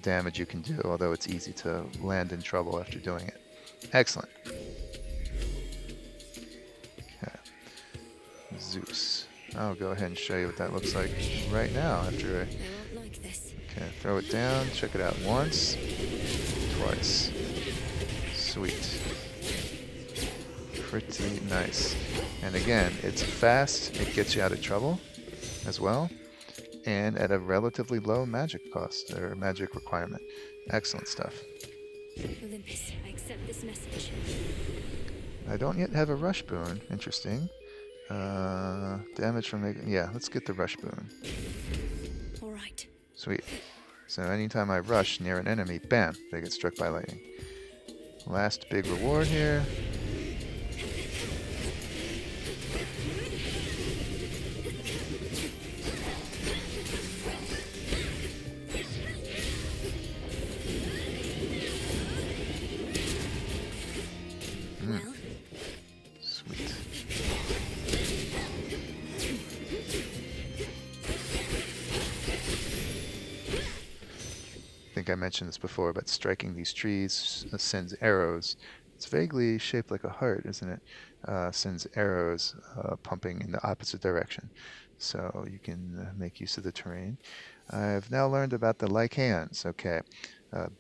damage you can do, although it's easy to land in trouble after doing it. Excellent. Okay. Zeus. I'll go ahead and show you what that looks like right now after I won't like this. Okay, throw it down, check it out once, twice. Sweet. Pretty nice. And again, it's fast, it gets you out of trouble as well, and at a relatively low magic cost, or magic requirement. Excellent stuff. Olympus, I accept this message. I don't yet have a rush boon. Interesting. Damage from making... Yeah, let's get the rush boon. Alright. Sweet. So anytime I rush near an enemy, bam, they get struck by lightning. Last big reward here. Sweet. I think I mentioned this before, but striking these trees sends arrows. It's vaguely shaped like a heart, isn't it? Sends arrows pumping in the opposite direction. So you can make use of the terrain. I've now learned about the Lycaons. Okay.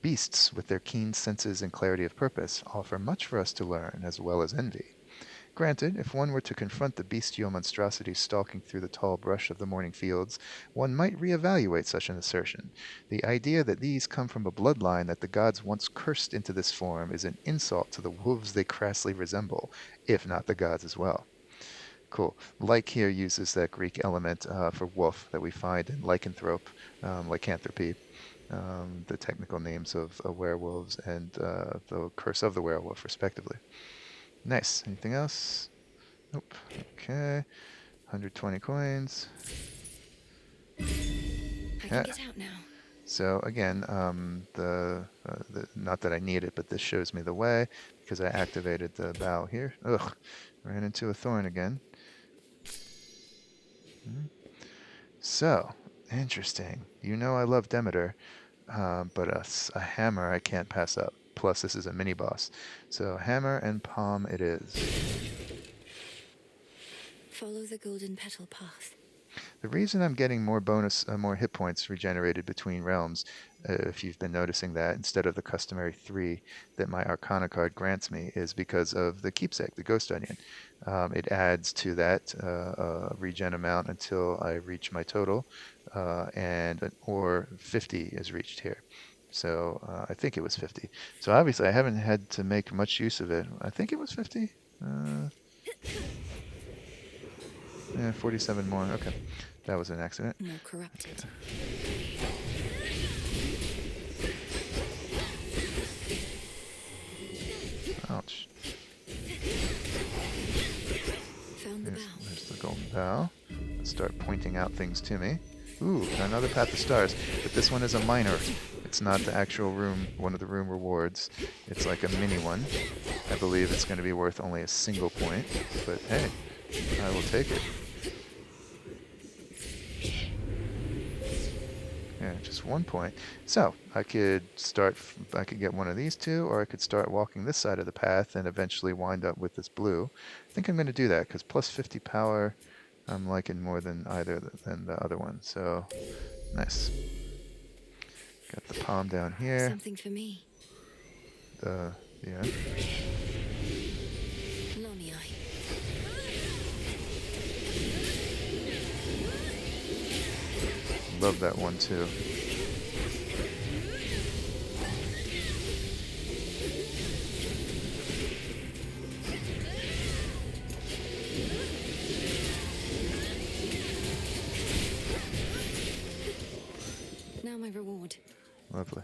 Beasts, with their keen senses and clarity of purpose, offer much for us to learn, as well as envy. Granted, if one were to confront the bestial monstrosities stalking through the tall brush of the morning fields, one might reevaluate such an assertion. The idea that these come from a bloodline that the gods once cursed into this form is an insult to the wolves they crassly resemble, if not the gods as well. Cool. Like here uses that Greek element for wolf that we find in lycanthrope, lycanthropy, the technical names of werewolves and the curse of the werewolf, respectively. Nice. Anything else? Nope. Okay. 120 coins. I can get out now. So again, not that I need it, but this shows me the way because I activated the bow here. Ugh, ran into a thorn again. So, interesting. You know I love Demeter, but a hammer I can't pass up. Plus, this is a mini-boss. So, hammer and palm it is. Follow the golden petal path. The reason I'm getting more more hit points regenerated between realms, if you've been noticing that, instead of the customary 3 that my Arcana card grants me, is because of the keepsake, the Ghost Onion. It adds to that regen amount until I reach my total, or 50 is reached here. So I think it was 50. So obviously I haven't had to make much use of it. I think it was 50. Yeah, 47 more. Okay. That was an accident. No corrupted. Ouch. Found the bow. There's the golden bow. Let's start pointing out things to me. Ooh, another Path of Stars. But this one is a minor. It's not the actual room, one of the room rewards. It's like a mini one. I believe it's going to be worth only a single point. But hey, I will take it. Yeah, just 1 point. So I could get one of these two, or I could start walking this side of the path and eventually wind up with this blue. I think I'm going to do that because plus 50 power, I'm liking more than either than the other one. So nice. Got the palm down here. Something for me. Yeah. Love that one too. Now my reward. Lovely.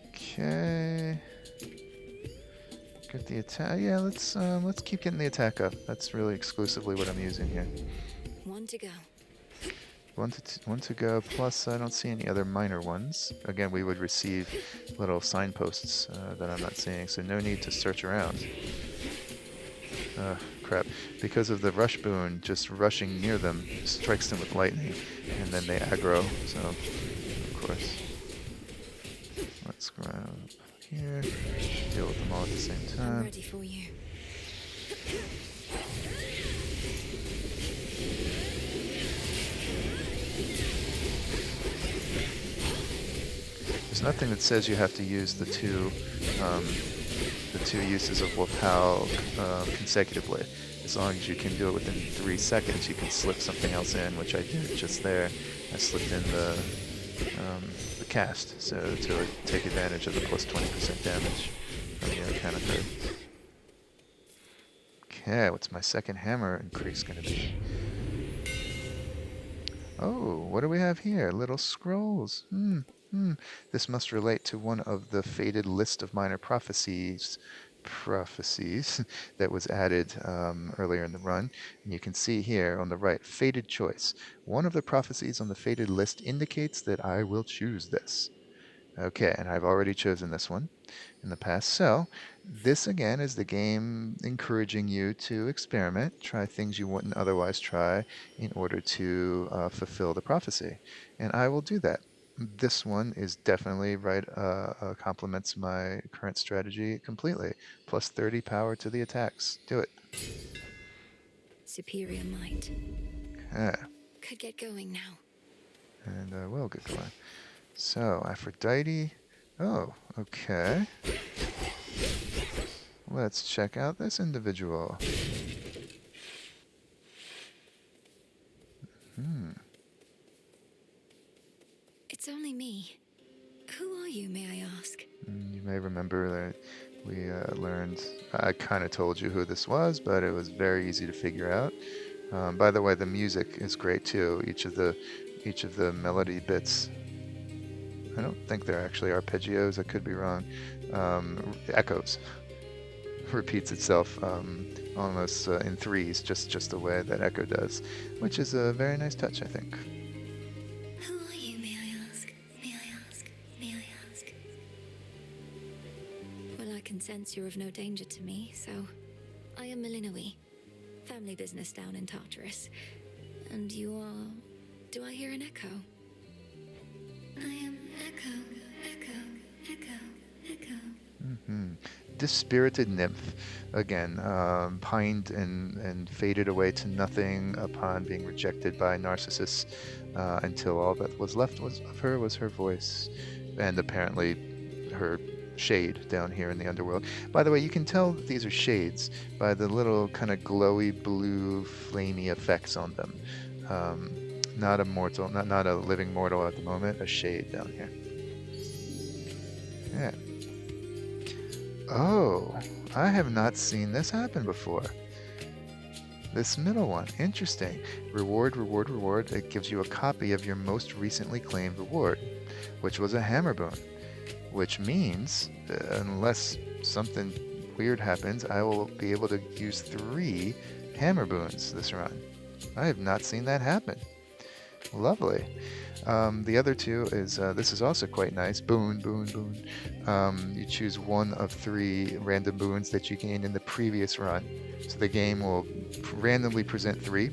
Okay. Get the attack. Yeah, let's keep getting the attack up. That's really exclusively what I'm using here. 1 to go. One to go, plus I don't see any other minor ones. Again, we would receive little signposts that I'm not seeing, so no need to search around. Crap. because of the rush boon, just rushing near them strikes them with lightning, and then they aggro. So, of course, let's grab here, deal with them all at the same time. I'm ready for you. There's nothing that says you have to use the two uses of Wolf Howl consecutively. As long as you can do it within 3 seconds, you can slip something else in, which I did just there. I slipped in the cast, so to take advantage of the plus 20% damage from the Arcana card. Okay, what's my second hammer increase going to be? Oh, what do we have here? Little scrolls. This must relate to one of the faded list of minor prophecies that was added earlier in the run. And you can see here on the right, fated choice. One of the prophecies on the fated list indicates that I will choose this. Okay, and I've already chosen this one in the past. So this again is the game encouraging you to experiment, try things you wouldn't otherwise try in order to fulfill the prophecy. And I will do that. This one is definitely right, complements my current strategy completely. Plus 30 power to the attacks. Do it. Superior might. Okay. Could get going now. And I will get going. So, Aphrodite. Oh, okay. Let's check out this individual. It's only me. Who are you, may I ask? You may remember that we learned, I kind of told you who this was, but it was very easy to figure out. By the way, the music is great too. Each of the melody bits, I don't think they're actually arpeggios, I could be wrong, echoes. Repeats itself almost in threes, just the way that echo does, which is a very nice touch, I think. Who are you, may I ask? May I ask? May I ask? Well, I can sense you're of no danger to me, so I am Melinoë. Family business down in Tartarus. And you are... Do I hear an echo? I am Echo, Echo, Echo, Echo. Dispirited nymph, again, pined and faded away to nothing upon being rejected by Narcissus, until all that was left of her was her voice, and apparently her shade down here in the underworld. By the way, you can tell that these are shades by the little kind of glowy blue, flamey effects on them. Not a mortal, not a living mortal at the moment, a shade down here. Yeah. Oh, I have not seen this happen before. This middle one, interesting. Reward, reward, reward. It gives you a copy of your most recently claimed reward, which was a hammer boon. Which means, unless something weird happens, I will be able to use 3 hammer boons this run. I have not seen that happen. Lovely. The other 2 is, this is also quite nice. Boon, boon, boon. You choose one of 3 random boons that you gained in the previous run. So the game will randomly present 3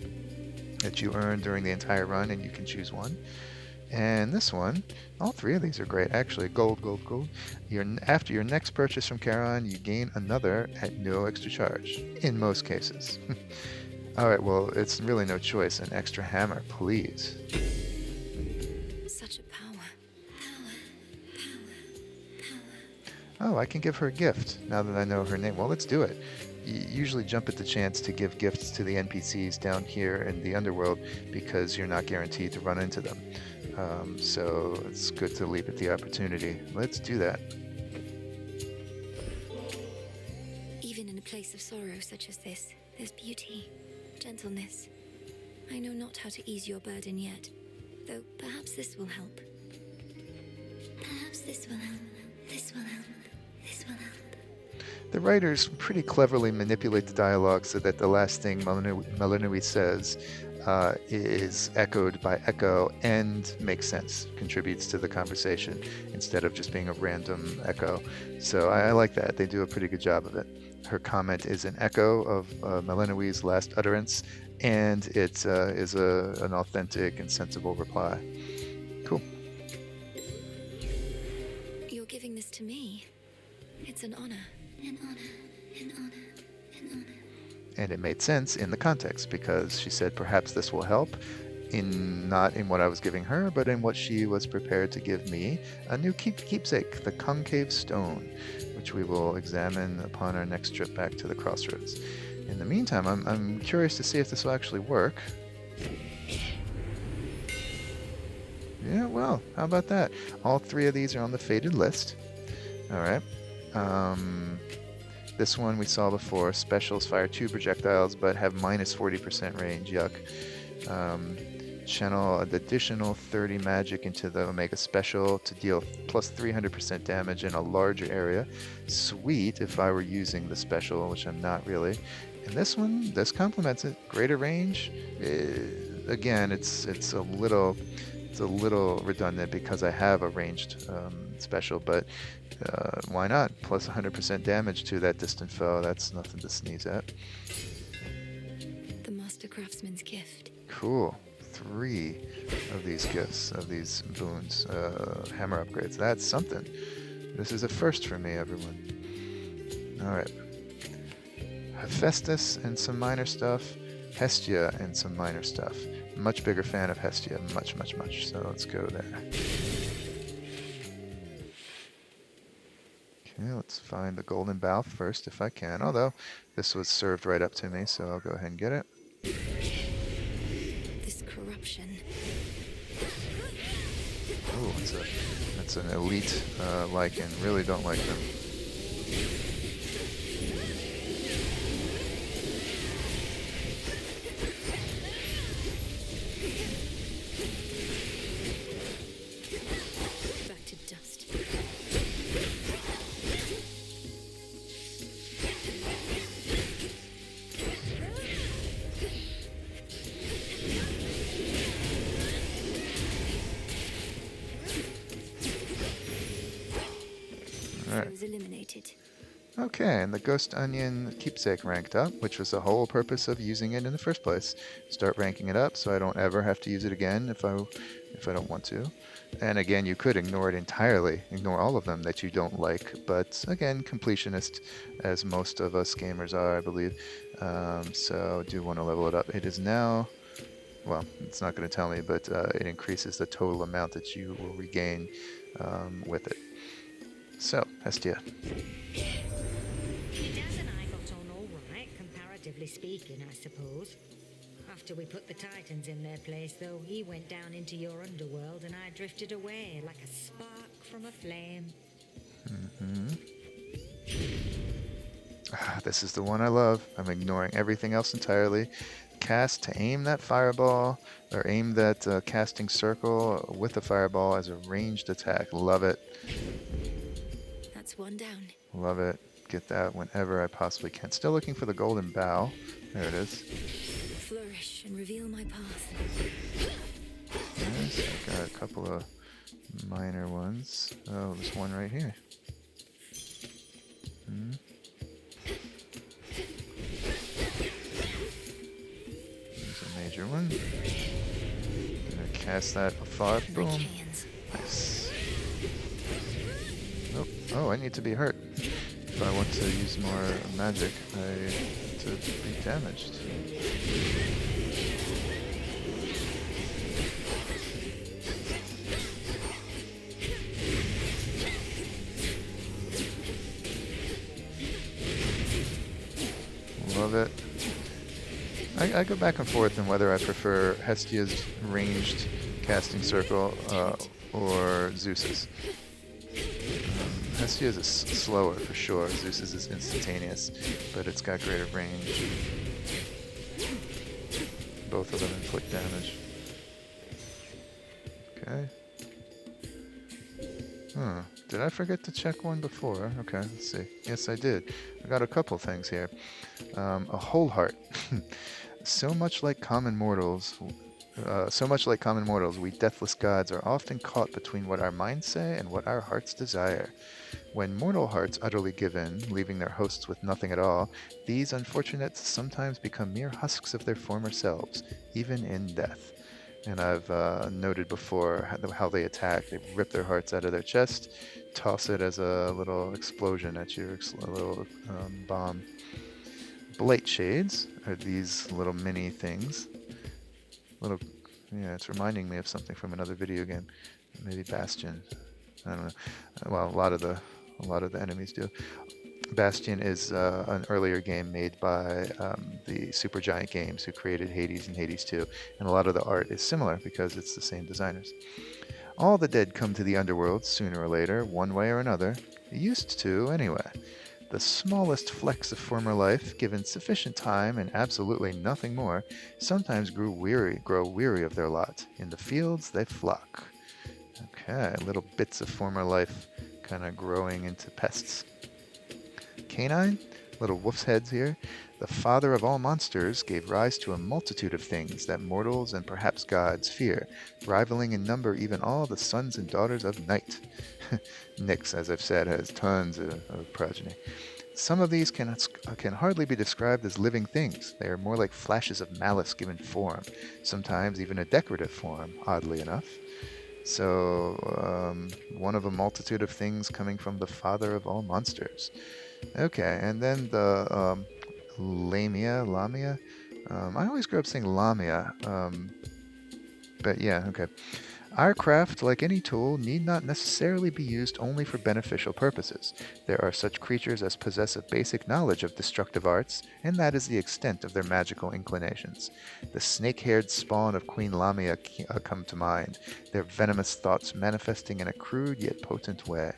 that you earned during the entire run, and you can choose one. And this one, all 3 of these are great. Actually, gold, gold, gold. After your next purchase from Charon, you gain another at no extra charge, in most cases. Alright, well, it's really no choice. An extra hammer, please. Such a power. Oh, I can give her a gift, now that I know her name. Well, let's do it. You usually jump at the chance to give gifts to the NPCs down here in the underworld because you're not guaranteed to run into them. So it's good to leap at the opportunity. Let's do that. Even in a place of sorrow such as this, there's beauty, gentleness. I know not how to ease your burden yet, though perhaps this will help. Perhaps this will help. This will help. This will help. The writers pretty cleverly manipulate the dialogue so that the last thing Melinoë says is echoed by echo and makes sense, contributes to the conversation instead of just being a random echo. So I like that. They do a pretty good job of it. her comment is an echo of Melinoë's last utterance, and it is an authentic and sensible reply. Cool. You're giving this to me. It's an honor. An honor, an honor, an honor. And it made sense in the context, because she said perhaps this will help, not in what I was giving her, but in what she was prepared to give me, a new keepsake, the concave stone, which we will examine upon our next trip back to the Crossroads. In the meantime, I'm curious to see if this will actually work. Yeah, well, how about that? All 3 of these are on the faded list. All right. This one we saw before. Specials fire 2 projectiles, but have minus 40% range. Yuck. Channel an additional 30 magic into the Omega Special to deal plus 300% damage in a larger area. Sweet if I were using the special, which I'm not really. And this one, this complements it. Greater range. Again, it's a little redundant because I have a ranged special, but why not? Plus 100% damage to that distant foe. That's nothing to sneeze at. The Master Craftsman's gift. Cool. 3 of these gifts, of these boons, hammer upgrades. That's something. This is a first for me, everyone. All right. Hephaestus and some minor stuff. Hestia and some minor stuff. Much bigger fan of Hestia. Much, much, much. So let's go there. Okay, let's find the golden bough first if I can. Although, this was served right up to me, so I'll go ahead and get it. This corruption. Oh, that's an elite lichen. Really don't like them. Back to dust. Foes eliminated. Okay, and the Ghost Onion keepsake ranked up, which was the whole purpose of using it in the first place. Start ranking it up so I don't ever have to use it again if I don't want to. And again, you could ignore it entirely, ignore all of them that you don't like. But again, completionist, as most of us gamers are, I believe. So I do want to level it up. It is now, well, it's not going to tell me, but it increases the total amount that you will regain with it. So, Hestia. Daz and I got on all right, comparatively speaking, I suppose. After we put the Titans in their place, though, he went down into your underworld and I drifted away like a spark from a flame. This is the one I love. I'm ignoring everything else entirely. Cast to aim that fireball, or aim that casting circle with a fireball as a ranged attack. Love it. That's one down. Love it. Get that whenever I possibly can. Still looking for the golden bough. There it is. Flourish and reveal my path. Yes, I've got a couple of minor ones. Oh, there's one right here. There's a major one. Gonna cast that afar. Boom. Nice. Nope. Oh, I need to be hurt. If I want to use more magic, I need to be damaged. Love it. I go back and forth on whether I prefer Hestia's ranged casting circle or Zeus's. Hestia's is slower for sure. Zeus's is instantaneous, but it's got greater range. Both of them inflict damage. Okay. Did I forget to check one before? Okay, let's see. Yes, I did. I got a couple things here. A whole heart. So much like common mortals, we deathless gods are often caught between what our minds say and what our hearts desire. When mortal hearts utterly give in, leaving their hosts with nothing at all, these unfortunates sometimes become mere husks of their former selves, even in death. And I've noted before how they attack. They rip their hearts out of their chest, toss it as a little explosion at you, a little bomb. Blight shades are these little mini things. Yeah, it's reminding me of something from another video game. Maybe Bastion. I don't know. Well, a lot of the enemies do. Bastion is an earlier game made by the Supergiant Games, who created Hades and Hades 2, and a lot of the art is similar because it's the same designers. All the dead come to the underworld sooner or later, one way or another. Used to, anyway. The smallest flecks of former life, given sufficient time and absolutely nothing more, sometimes grow weary of their lot. In the fields they flock. Okay, little bits of former life kind of growing into pests. Canine, little wolf's heads here. The father of all monsters gave rise to a multitude of things that mortals and perhaps gods fear, rivaling in number even all the sons and daughters of night. Nyx, as I've said, has tons of progeny. Some of these can hardly be described as living things. They are more like flashes of malice given form, sometimes even a decorative form, oddly enough. So, one of a multitude of things coming from the father of all monsters. Okay, and then the Lamia. I always grew up saying Lamia, but yeah, okay. Our craft, like any tool, need not necessarily be used only for beneficial purposes. There are such creatures as possess a basic knowledge of destructive arts, and that is the extent of their magical inclinations. The snake-haired spawn of Queen Lamia come to mind, their venomous thoughts manifesting in a crude yet potent way.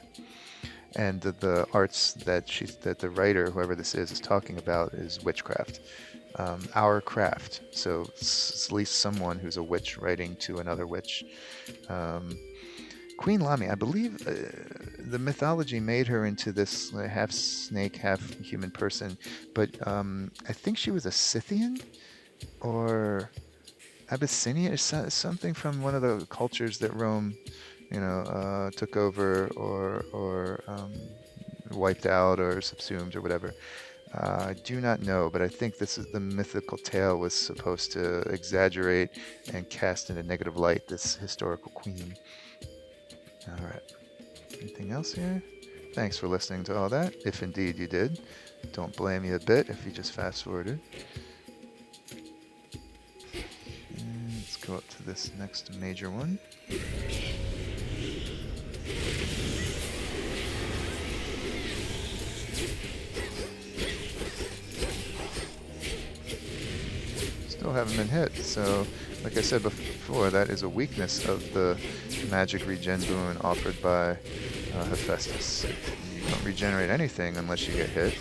And the arts that the writer, whoever this is talking about is witchcraft. Our craft. So at least someone who's a witch writing to another witch. Queen Lamia, I believe the mythology made her into this half snake, half human person, but I think she was a Scythian or Abyssinian, something from one of the cultures that Rome, took over or wiped out or subsumed or whatever. I do not know, but I think the mythical tale was supposed to exaggerate and cast in a negative light this historical queen. All right. Anything else here? Thanks for listening to all that, if indeed you did. Don't blame me a bit if you just fast-forwarded. And let's go up to this next major one. Still haven't been hit, so like I said before, that is a weakness of the magic regen boon offered by Hephaestus. You don't regenerate anything unless you get hit,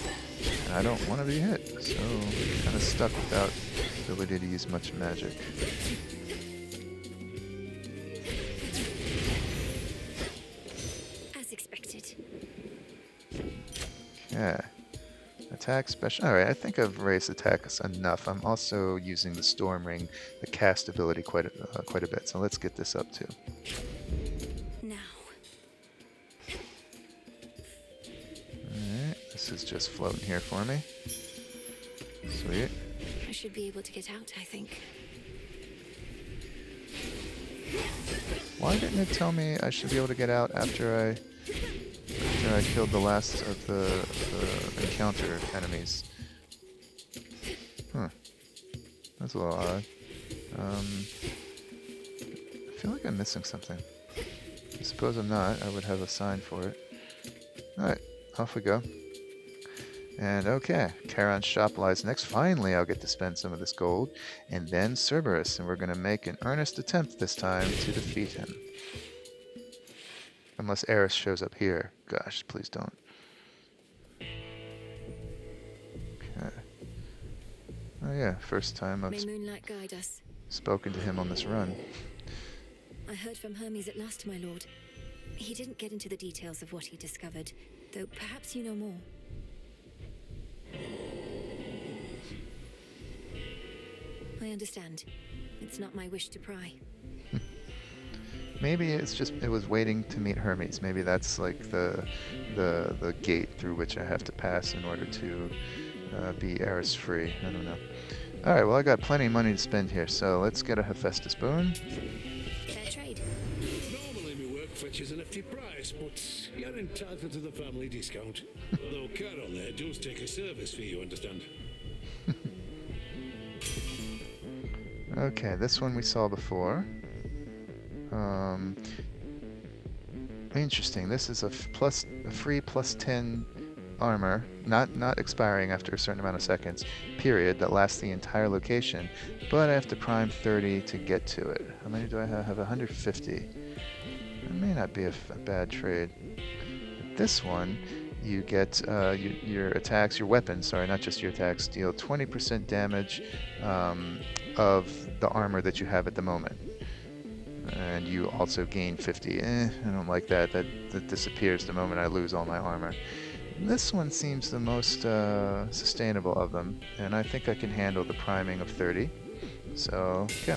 and I don't want to be hit, so I'm kind of stuck without ability to use much magic. As expected. Okay. Attack special. Alright, I think I've raised attacks enough. I'm also using the Storm Ring, the cast ability, quite a bit. So let's get this up too. Now. Alright, this is just floating here for me. Sweet. I should be able to get out, I think. Why didn't it tell me I should be able to get out after I killed the last of the encounter enemies? Huh. That's a little odd. I feel like I'm missing something. I suppose I'm not. I would have a sign for it. Alright, off we go. And okay, Charon's shop lies next. Finally, I'll get to spend some of this gold. And then Cerberus, and we're going to make an earnest attempt this time to defeat him. Unless Eris shows up here. Gosh, please don't. Okay. Oh yeah, first time I've May moonlight guide us. spoken to him on this run. I heard from Hermes at last, my lord. He didn't get into the details of what he discovered, though perhaps you know more. I understand. It's not my wish to pry. Maybe it's just it was waiting to meet Hermes. Maybe that's like the gate through which I have to pass in order to be Eris free. I don't know. All right, well I got plenty of money to spend here, so let's get a Hephaestus boon. Fair trade. Normally my work fetches a hefty price, but you're entitled to the family discount. Though Carol there does take a service fee, you understand. Okay, this one we saw before. Interesting. This is a free plus 10 armor, not expiring after a certain amount of seconds, period, that lasts the entire location, but I have to prime 30 to get to it. How many do I have? I have 150. That may not be a bad trade. But this one, you get your attacks, your weapons, sorry, not just your attacks, deal 20% damage of the armor that you have at the moment. And you also gain 50. I don't like that. That disappears the moment I lose all my armor. This one seems the most sustainable of them, and I think I can handle the priming of 30. So, yeah.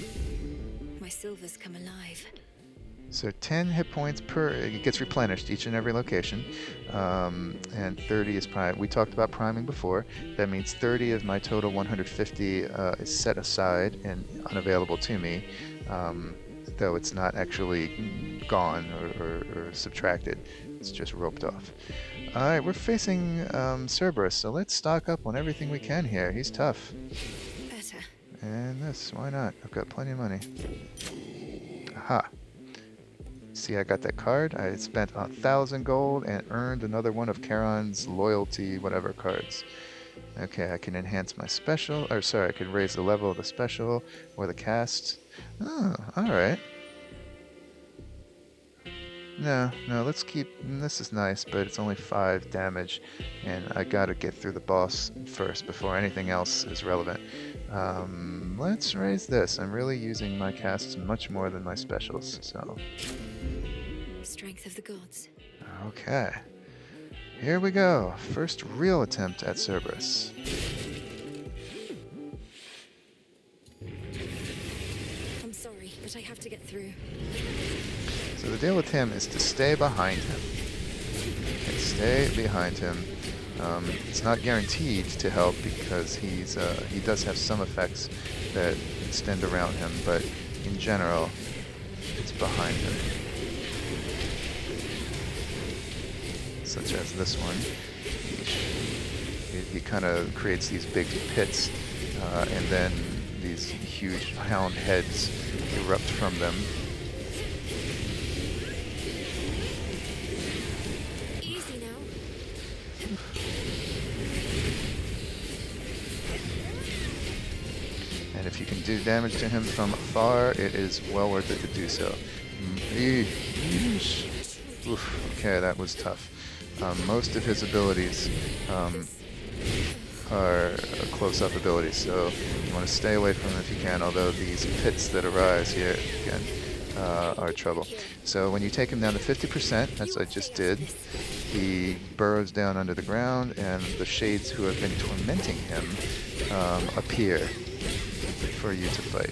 My silver's come alive. So 10 hit points per, it gets replenished each and every location, and 30 is prime. We talked about priming before. That means 30 of my total 150 is set aside and unavailable to me, though it's not actually gone or subtracted. It's just roped off. Alright, we're facing Cerberus, so let's stock up on everything we can here. He's tough. Better. And this, why not? I've got plenty of money. Aha. See, I got that card. I spent 1,000 gold and earned another one of Charon's loyalty whatever cards. Okay, I can enhance my special, or sorry, I can raise the level of the special or the cast. Oh, alright. No, let's keep, this is nice, but it's only 5 damage, and I gotta get through the boss first before anything else is relevant. Let's raise this. I'm really using my casts much more than my specials, so. Strength of the gods. Okay. Here we go. First real attempt at Cerberus. I'm sorry, but I have to get through. So the deal with him is to stay behind him. Okay, stay behind him. It's not guaranteed to help because he does have some effects that extend around him, but in general, it's behind him. Such as this one. He kind of creates these big pits, and then these huge hound heads erupt from them. Easy now. And if you can do damage to him from afar, it is well worth it to do so. Oof, okay, that was tough. Most of his abilities are close-up abilities, so you want to stay away from them if you can, although these pits that arise here, again, are trouble. So when you take him down to 50%, as I just did, he burrows down under the ground, and the shades who have been tormenting him appear for you to fight.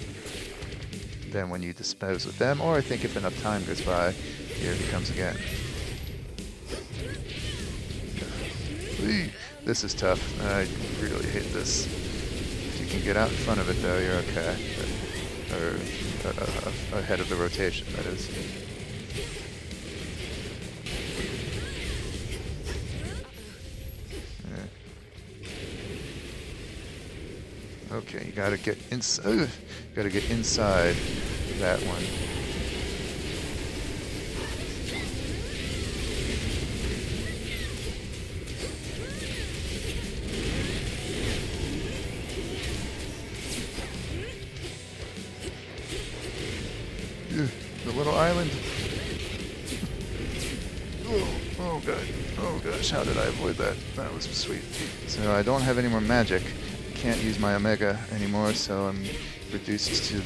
Then when you dispose of them, or I think if enough time goes by, here he comes again. This is tough. I really hate this. If you can get out in front of it, though, you're okay. Or ahead of the rotation, that is. Yeah. Okay, you gotta get inside. Gotta get inside that one. The little island. Oh god. Oh gosh, how did I avoid that? That was sweet. So I don't have any more magic. Can't use my Omega anymore, so I'm reduced to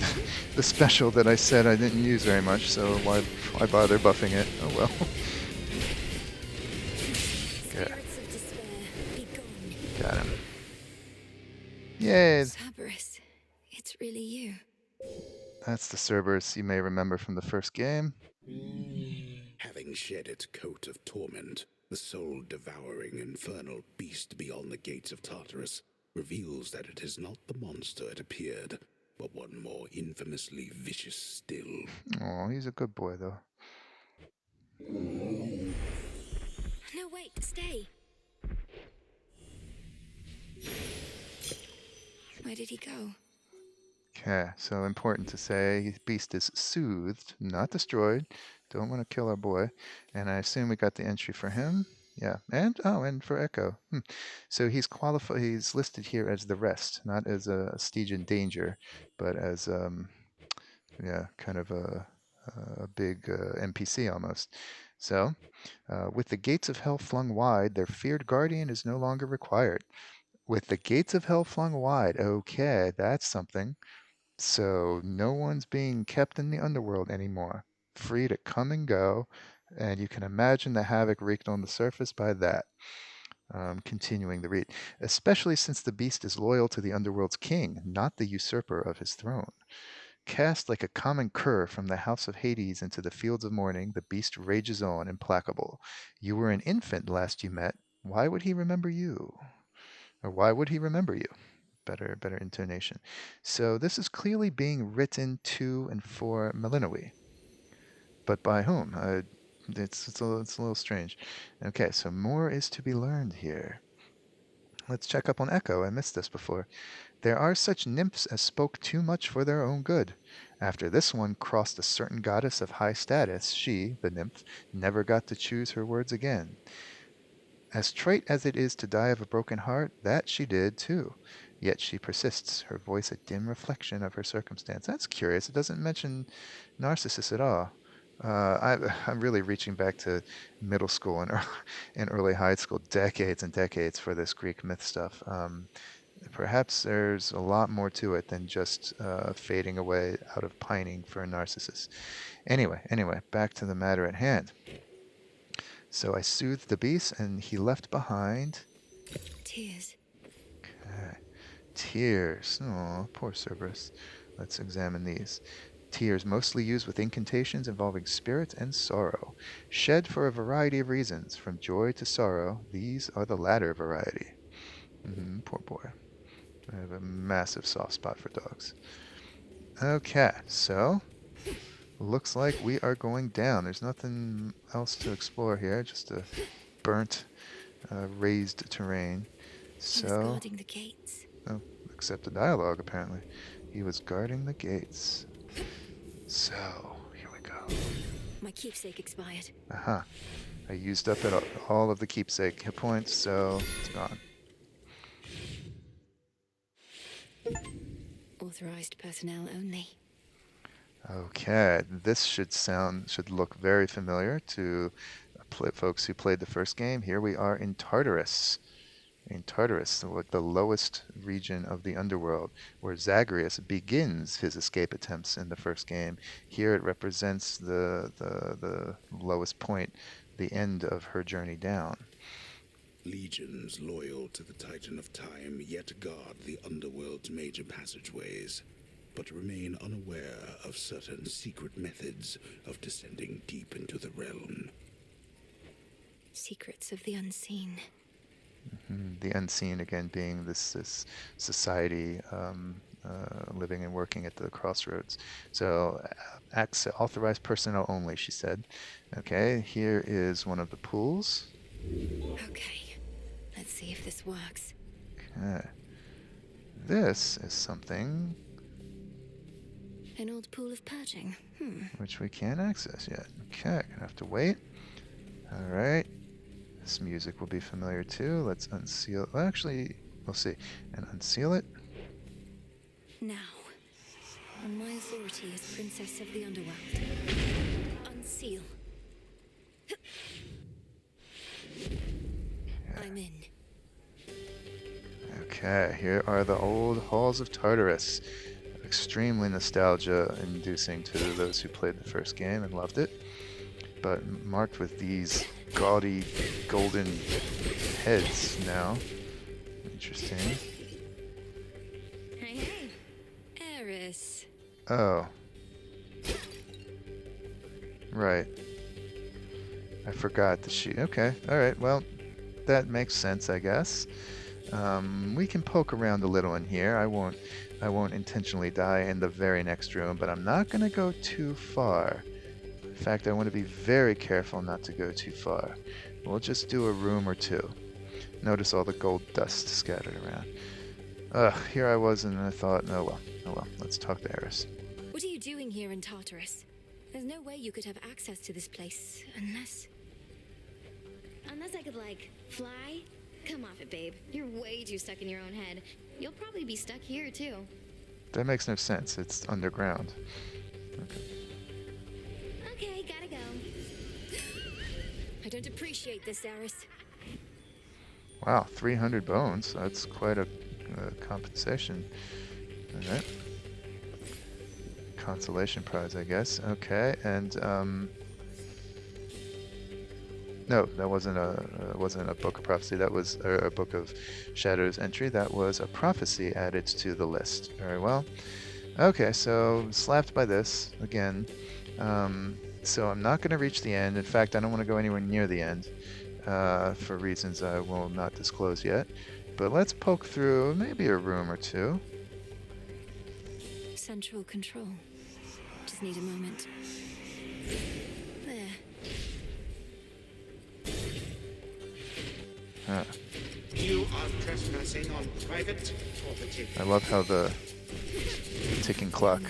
the special that I said I didn't use very much, so why bother buffing it? Oh well. Okay. Got him. Yay! Cerberus, it's really you. That's the Cerberus you may remember from the first game. Having shed its coat of torment, the soul-devouring infernal beast beyond the gates of Tartarus reveals that it is not the monster it appeared, but one more infamously vicious still. Oh, he's a good boy, though. No, wait, stay. Where did he go? Okay, so important to say, beast is soothed, not destroyed. Don't want to kill our boy. And I assume we got the entry for him. Yeah, and for Echo. So he's qualified. He's listed here as the rest, not as a Steed in danger, but as kind of a big NPC almost. So, with the gates of hell flung wide, their feared guardian is no longer required. With the gates of hell flung wide, okay, that's something. So no one's being kept in the underworld anymore, free to come and go, and you can imagine the havoc wreaked on the surface by that. Continuing the read, especially since the beast is loyal to the underworld's king, not the usurper of his throne. Cast like a common cur from the house of Hades into the Fields of Mourning, the beast rages on, implacable. You were an infant last you met. Why would he remember you? Or why would he remember you? Better intonation. So this is clearly being written to and for Melinoë. But by whom? It's a little strange. Okay, so more is to be learned here. Let's check up on Echo. I missed this before. There are such nymphs as spoke too much for their own good. After this one crossed a certain goddess of high status, she, the nymph, never got to choose her words again. As trite as it is to die of a broken heart, that she did too. Yet she persists, her voice a dim reflection of her circumstance. That's curious. It doesn't mention Narcissus at all. I'm really reaching back to middle school and early high school, decades and decades for this Greek myth stuff. Perhaps there's a lot more to it than just fading away out of pining for Narcissus. Anyway, back to the matter at hand. So I soothed the beast, and he left behind tears. Okay. Tears. Oh, poor Cerberus. Let's examine these. Tears mostly used with incantations involving spirit and sorrow. Shed for a variety of reasons, from joy to sorrow. These are the latter variety. Poor boy. I have a massive soft spot for dogs. Okay, so looks like we are going down. There's nothing else to explore here, just a burnt, raised terrain. He was guarding the gates. Oh, except the dialogue, apparently. He was guarding the gates. So, here we go. My keepsake expired. Aha. I used up all of the keepsake hit points, so it's gone. Authorized personnel only. Okay, this should look very familiar to folks who played the first game. Here we are in Tartarus. In Tartarus, the lowest region of the underworld, where Zagreus begins his escape attempts in the first game. Here it represents the lowest point, the end of her journey down. Legions loyal to the Titan of Time yet guard the underworld's major passageways, but remain unaware of certain secret methods of descending deep into the realm. Secrets of the unseen. The unseen, again, being this society living and working at the Crossroads. So, authorized personnel only, she said. Okay, here is one of the pools. Okay, let's see if this works. Okay. This is something... An old pool of purging. Which we can't access yet. Okay, gonna have to wait. Alright. This music will be familiar too. Let's unseal. Well, actually, we'll see. And unseal it. Now, on my authority as Princess of the Underworld, unseal. I'm in. Okay, here are the old halls of Tartarus. Extremely nostalgia-inducing to those who played the first game and loved it, but marked with these gaudy golden heads now. Interesting. Hey, Eris. Oh, Right. I forgot the sheet. Okay. All right. Well, that makes sense, I guess. We can poke around a little in here. I won't intentionally die in the very next room, but I'm not going to go too far. In fact, I want to be very careful not to go too far. We'll just do a room or two. Notice all the gold dust scattered around. Ugh, here I was, and I thought, oh well, let's talk to Eris. What are you doing here in Tartarus? There's no way you could have access to this place, unless... Unless I could, like, fly? Come off it, babe. You're way too stuck in your own head. You'll probably be stuck here, too. That makes no sense. It's underground. Okay, gotta go. I don't appreciate this, Eris. Wow, 300 bones. That's quite a compensation. All right. Consolation prize, I guess. Okay, and no, that wasn't a book of prophecy. That was a book of shadows entry. That was a prophecy added to the list. Very well. Okay, so slapped by this again. So I'm not going to reach the end. In fact, I don't want to go anywhere near the end for reasons I will not disclose yet. But let's poke through maybe a room or two. Central control. Just need a moment. There. Huh. You are trespassing on private property. I love how the ticking clock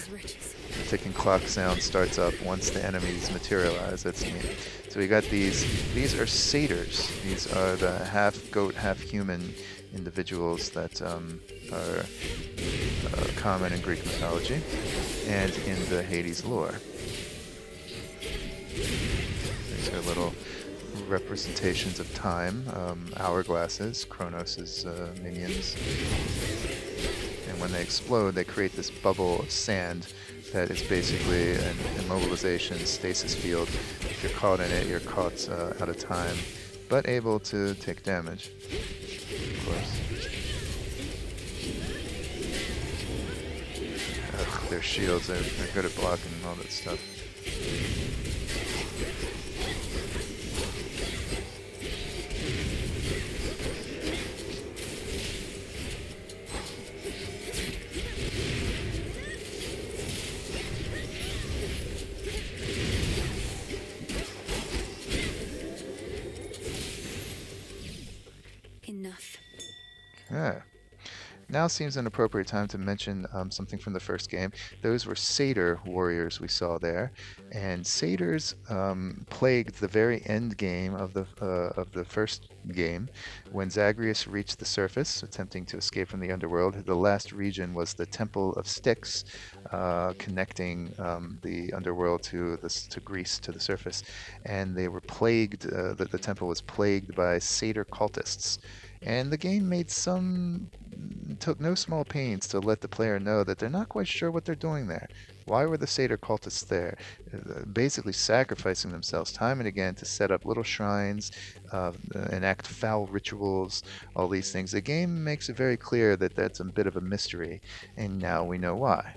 sound starts up once the enemies materialize. That's neat. So we got these are satyrs. These are the half goat, half human individuals that are common in Greek mythology and in the Hades lore. These are little representations of time, hourglasses, Kronos' minions. And when they explode, they create this bubble of sand that is basically an immobilization stasis field. If you're caught in it, you're caught out of time, but able to take damage, of course. Ugh, their shields, they're good at blocking all that stuff. Enough. Okay. Now seems an appropriate time to mention something from the first game. Those were satyr warriors we saw there, and satyrs plagued the very end game of the first game. When Zagreus reached the surface, attempting to escape from the underworld, the last region was the Temple of Styx, connecting the underworld to Greece, to the surface, and they were plagued. The temple was plagued by satyr cultists. And the game took no small pains to let the player know that they're not quite sure what they're doing there. Why were the satyr cultists there? Basically sacrificing themselves time and again to set up little shrines, enact foul rituals, all these things. The game makes it very clear that that's a bit of a mystery, and now we know why.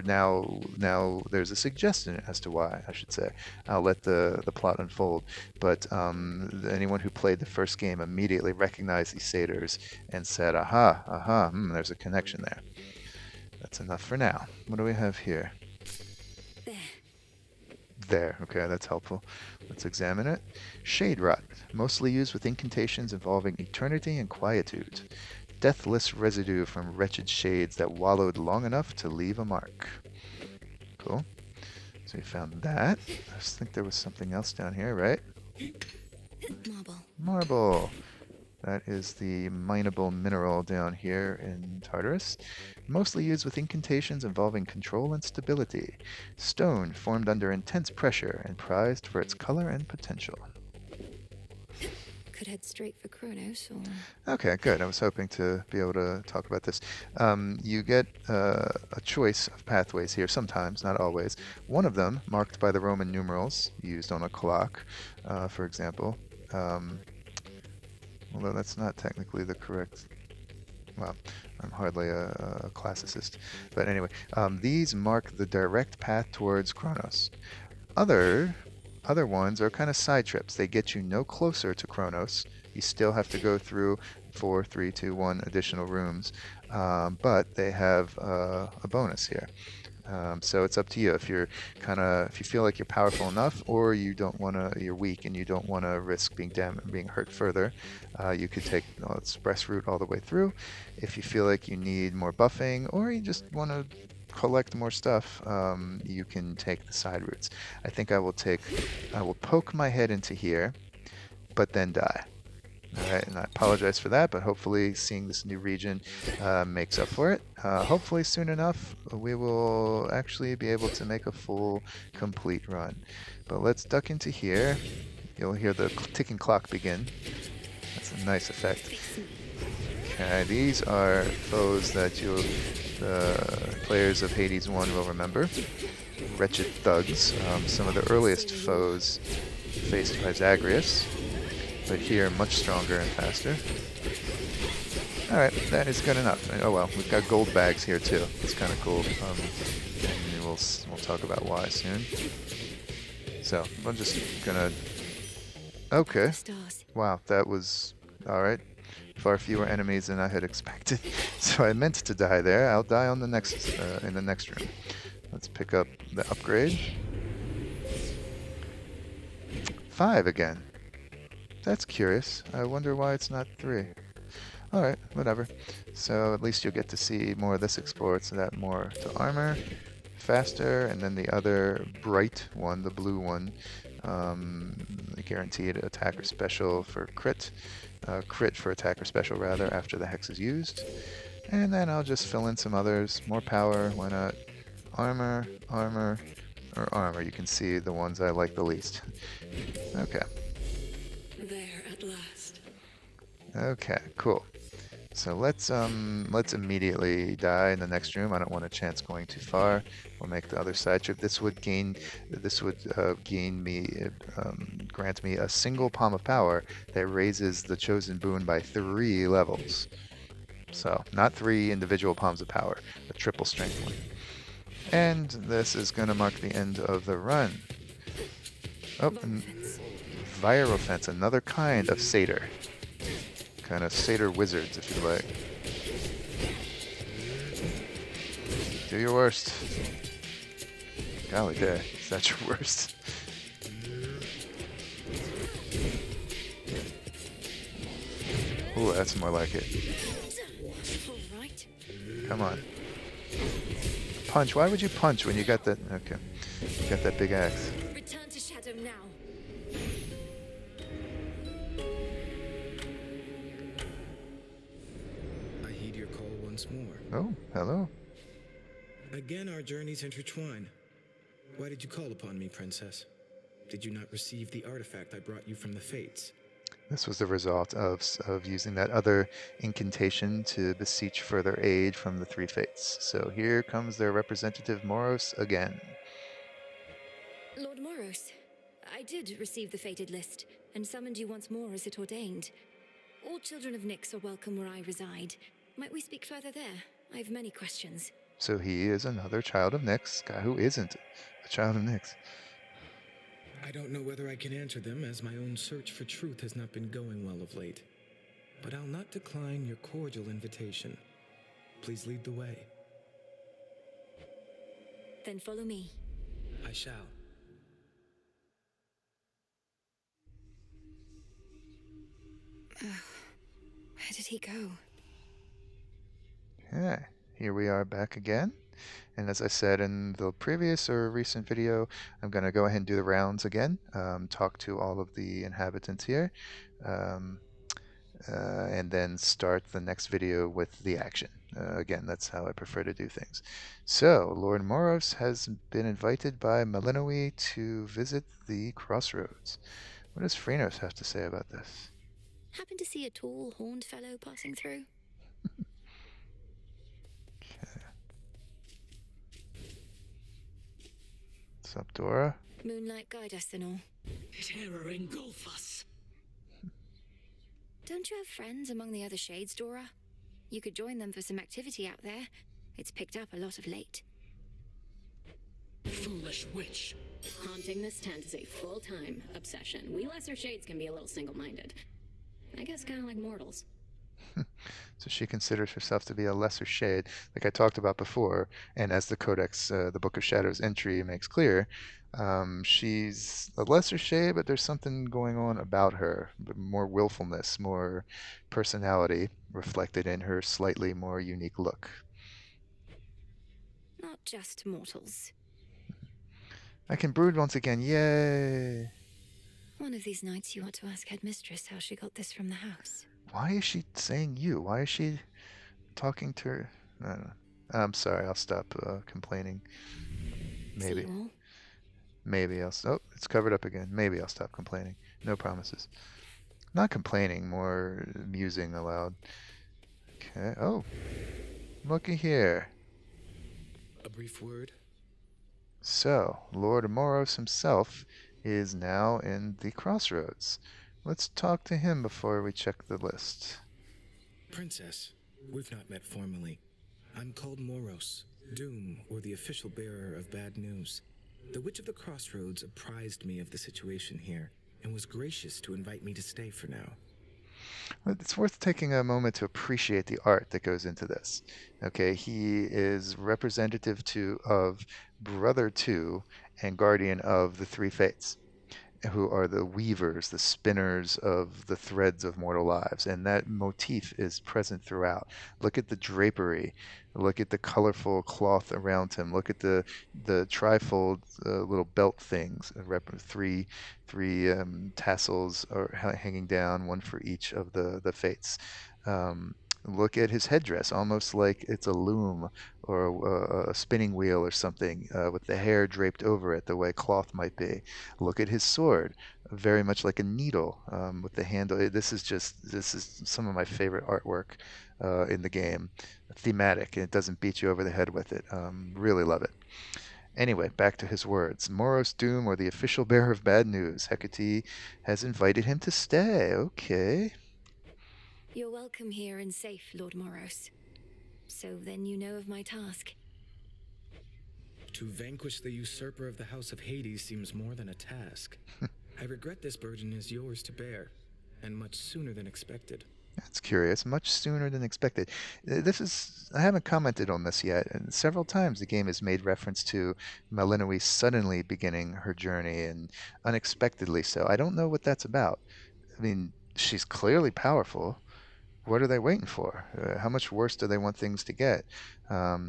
Now there's a suggestion as to why, I should say. I'll let the plot unfold, but anyone who played the first game immediately recognized these satyrs and said, aha, there's a connection there. That's enough for now. What do we have here? There. Okay, that's helpful. Let's examine it. Shade rot, mostly used with incantations involving eternity and quietude. Deathless residue from wretched shades that wallowed long enough to leave a mark. Cool. So we found that. I just think there was something else down here, right? Marble. That is the mineable mineral down here in Tartarus. Mostly used with incantations involving control and stability. Stone formed under intense pressure and prized for its color and potential. Could head straight for Kronos, or... Okay, good. I was hoping to be able to talk about this. You get a choice of pathways here, sometimes, not always. One of them, marked by the Roman numerals, used on a clock, for example. Although that's not technically the correct... Well, I'm hardly a classicist. But anyway, these mark the direct path towards Kronos. Other other ones are kind of side trips. They get you no closer to Kronos. You still have to go through 4, 3, 2, 1 additional rooms, but they have a bonus here. So it's up to you if if you feel like you're powerful enough, or you're weak and you don't want to risk being hurt further. You could take the express route all the way through. If you feel like you need more buffing, or you just want to collect more stuff, you can take the side routes. I think I will poke my head into here, but then die. Alright, and I apologize for that, but hopefully seeing this new region makes up for it. Hopefully soon enough we will actually be able to make a full, complete run. But let's duck into here. You'll hear the ticking clock begin. That's a nice effect. Okay, these are foes that the players of Hades 1 will remember. Wretched thugs, some of the earliest foes faced by Zagreus, but here much stronger and faster. Alright, that is good enough. Oh well, we've got gold bags here too. It's kind of cool. And we'll talk about why soon. So, I'm just gonna... Okay. Wow, that was... Alright. Far fewer enemies than I had expected. So I meant to die there. I'll die on the next in the next room. Let's pick up the upgrade. 5 again. That's curious. I wonder why it's not 3. Alright, whatever. So at least you'll get to see more of this explored, so that more to armor, faster, and then the other bright one, the blue one, guaranteed attacker special for crit. Crit for attacker special, rather, after the hex is used. And then I'll just fill in some others. More power, why not? Armor, armor, or armor. You can see the ones I like the least. Okay. There at last. Okay, cool. So let's immediately die in the next room. I don't want a chance going too far. We'll make the other side trip. This would grant me a single palm of power that raises the chosen boon by 3 levels. So not 3 individual palms of power, a triple strength one. And this is going to mark the end of the run. Oh, Virophence, another kind of satyr. Kind of satyr wizards, if you like. Do your worst. Golly day, is that your worst? Ooh, that's more like it. Come on. Punch. Why would you punch when you got that? Okay. You got that big axe. Return to shadow now. I heed your call once more. Oh, hello. Again, our journeys intertwine. Why did you call upon me, Princess? Did you not receive the artifact I brought you from the Fates? This was the result of using that other incantation to beseech further aid from the 3 Fates. So here comes their representative Moros again. Lord Moros, I did receive the fated list, and summoned you once more as it ordained. All children of Nyx are welcome where I reside. Might we speak further there? I have many questions. So he is another child of Nyx, guy who isn't a child of Nyx. I don't know whether I can answer them, as my own search for truth has not been going well of late. But I'll not decline your cordial invitation. Please lead the way. Then follow me. I shall. Where did he go? Okay, here we are back again. And as I said in the previous or recent video, I'm going to go ahead and do the rounds again, talk to all of the inhabitants here, and then start the next video with the action. Again, that's how I prefer to do things. So, Lord Moros has been invited by Melinoë to visit the Crossroads. What does Phrynos have to say about this? Happen to see a tall, horned fellow passing through? What's up, Dora? Moonlight guide us and all. Terror engulf us. Don't you have friends among the other shades, Dora? You could join them for some activity out there. It's picked up a lot of late. Foolish witch. Haunting this tent is a full-time obsession. We lesser shades can be a little single-minded. I guess kind of like mortals. So she considers herself to be a lesser shade, like I talked about before, and as the Codex, the Book of Shadows entry makes clear, she's a lesser shade, but there's something going on about her, more willfulness, more personality reflected in her slightly more unique look. Not just mortals. I can brood once again, yay! One of these nights you ought to ask Headmistress how she got this from the house. Why is she saying you? Why is she talking to her? I don't know. I'm sorry, I'll stop complaining. Maybe. Maybe I'll... Oh, it's covered up again. Maybe I'll stop complaining. No promises. Not complaining, more musing aloud. Okay. Oh, looky here. A brief word? So, Lord Moros himself is now in the Crossroads. Let's talk to him before we check the list. Princess, we've not met formally. I'm called Moros, Doom, or the official bearer of bad news. The Witch of the Crossroads apprised me of the situation here, and was gracious to invite me to stay for now. It's worth taking a moment to appreciate the art that goes into this. Okay, he is representative of Brother 2 and Guardian of the Three Fates, who are the weavers, the spinners of the threads of mortal lives. And that motif is present throughout. Look at the drapery. Look at the colorful cloth around him. Look at the trifold little belt things. Three tassels are hanging down, one for each of the fates. Look at his headdress, almost like it's a loom or a spinning wheel or something, with the hair draped over it, the way cloth might be. Look at his sword, very much like a needle, with the handle. This is some of my favorite artwork in the game. Thematic, and it doesn't beat you over the head with it. Really love it. Anyway, back to his words. Moros Doom, or the official bearer of bad news. Hecate has invited him to stay. Okay. You're welcome here and safe, Lord Moros. So then you know of my task. To vanquish the usurper of the House of Hades seems more than a task. I regret this burden is yours to bear, and much sooner than expected. That's curious. Much sooner than expected. I haven't commented on this yet, and several times the game has made reference to Melinoë suddenly beginning her journey, and unexpectedly so. I don't know what that's about. I mean, she's clearly powerful. What are they waiting for? How much worse do they want things to get?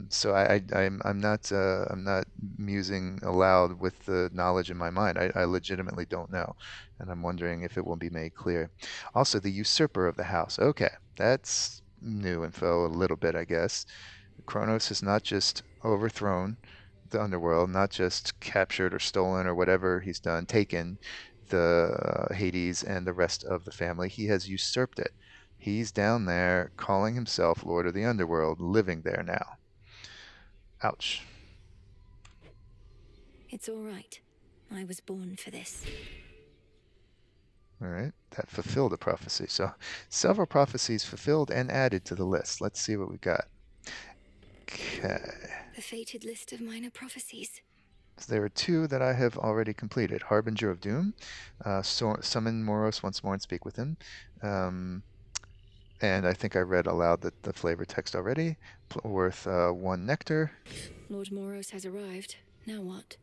So I'm not musing aloud with the knowledge in my mind. I legitimately don't know, and I'm wondering if it will be made clear. Also, the usurper of the house. Okay, that's new info a little bit, I guess. Kronos has not just overthrown the underworld, not just captured or stolen or whatever he's done, taken the Hades and the rest of the family. He has usurped it. He's down there calling himself Lord of the Underworld, living there now. Ouch. It's all right. I was born for this. All right, that fulfilled a prophecy. So several prophecies fulfilled and added to the list. Let's see what we got. Okay. The fated list of minor prophecies. So there are two that I have already completed. Harbinger of Doom, summon Moros once more and speak with him. And I think I read aloud the flavor text already. Worth 1 nectar. Lord Moros has arrived. Now what?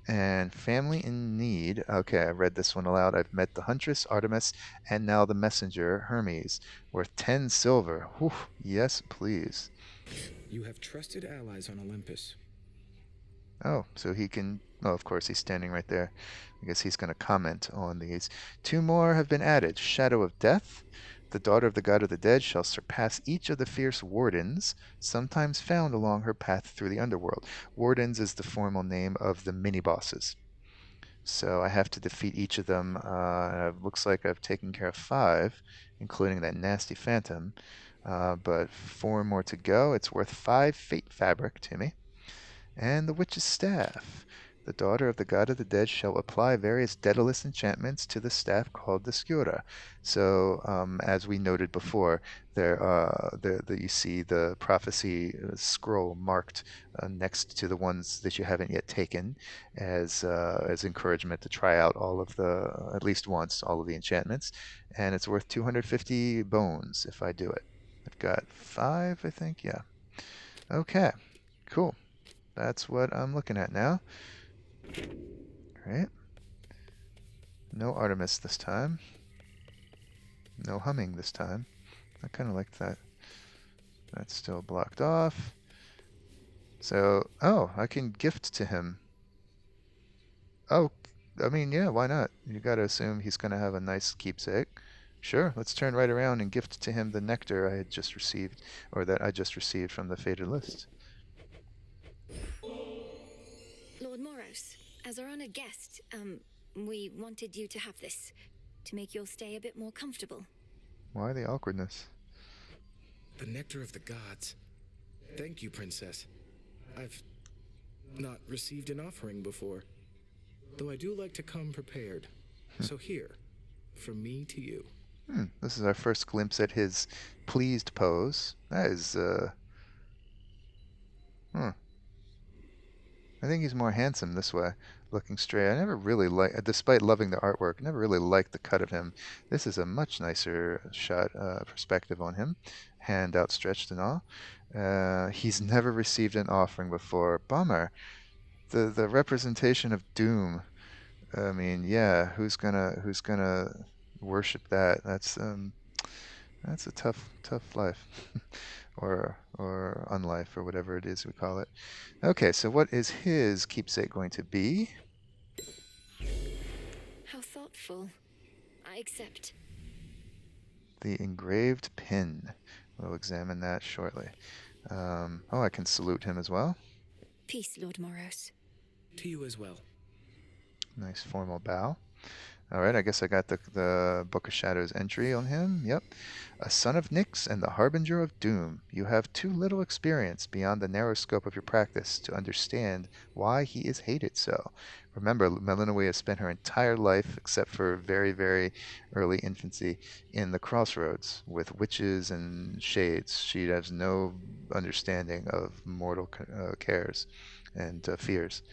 And family in need. Okay, I read this one aloud. I've met the huntress, Artemis, and now the messenger, Hermes. Worth 10 silver. Whew, yes, please. You have trusted allies on Olympus. Oh, so he can... Oh, of course, he's standing right there. I guess he's going to comment on these. 2 more have been added. Shadow of Death. The daughter of the god of the dead shall surpass each of the fierce wardens, sometimes found along her path through the underworld. Wardens is the formal name of the mini-bosses. So I have to defeat each of them. It looks like I've taken care of 5, including that nasty phantom. But 4 more to go. It's worth 5 fate fabric to me. And the witch's staff. The daughter of the god of the dead shall apply various Daedalus enchantments to the staff called the Sciura. So, as we noted before, you see the prophecy scroll marked next to the ones that you haven't yet taken as encouragement to try out at least once, all of the enchantments. And it's worth 250 bones if I do it. I've got 5, I think. Yeah. Okay. Cool. That's what I'm looking at now. Right. No Artemis this time. No humming this time. I kind of like that. That's still blocked off. So, I can gift to him. Oh, I mean, yeah, why not? You got to assume he's going to have a nice keepsake. Sure, let's turn right around and gift to him the nectar I had just received, or that I just received from the fated list. Lord Moros, as our honored guest, we wanted you to have this, to make your stay a bit more comfortable. Why the awkwardness? The nectar of the gods. Thank you, Princess. I've not received an offering before, though I do like to come prepared. So here, from me to you. This is our first glimpse at his pleased pose. That is, I think he's more handsome this way, looking straight. I never really despite loving the artwork, never really liked the cut of him. This is a much nicer shot, perspective on him, hand outstretched and all. He's never received an offering before. Bummer. The representation of doom. I mean, yeah, who's gonna worship that? That's a tough life. or unlife, or whatever it is we call it. Okay, so what is his keepsake going to be? How thoughtful. I accept. The engraved pin. We'll examine that shortly. I can salute him as well. Peace, Lord Moros. To you as well. Nice formal bow. All right, I guess I got the Book of Shadows entry on him. Yep. A son of Nyx and the harbinger of doom. You have too little experience beyond the narrow scope of your practice to understand why he is hated so. Remember, Melinoë has spent her entire life, except for very, very early infancy, in the Crossroads with witches and shades. She has no understanding of mortal cares and fears.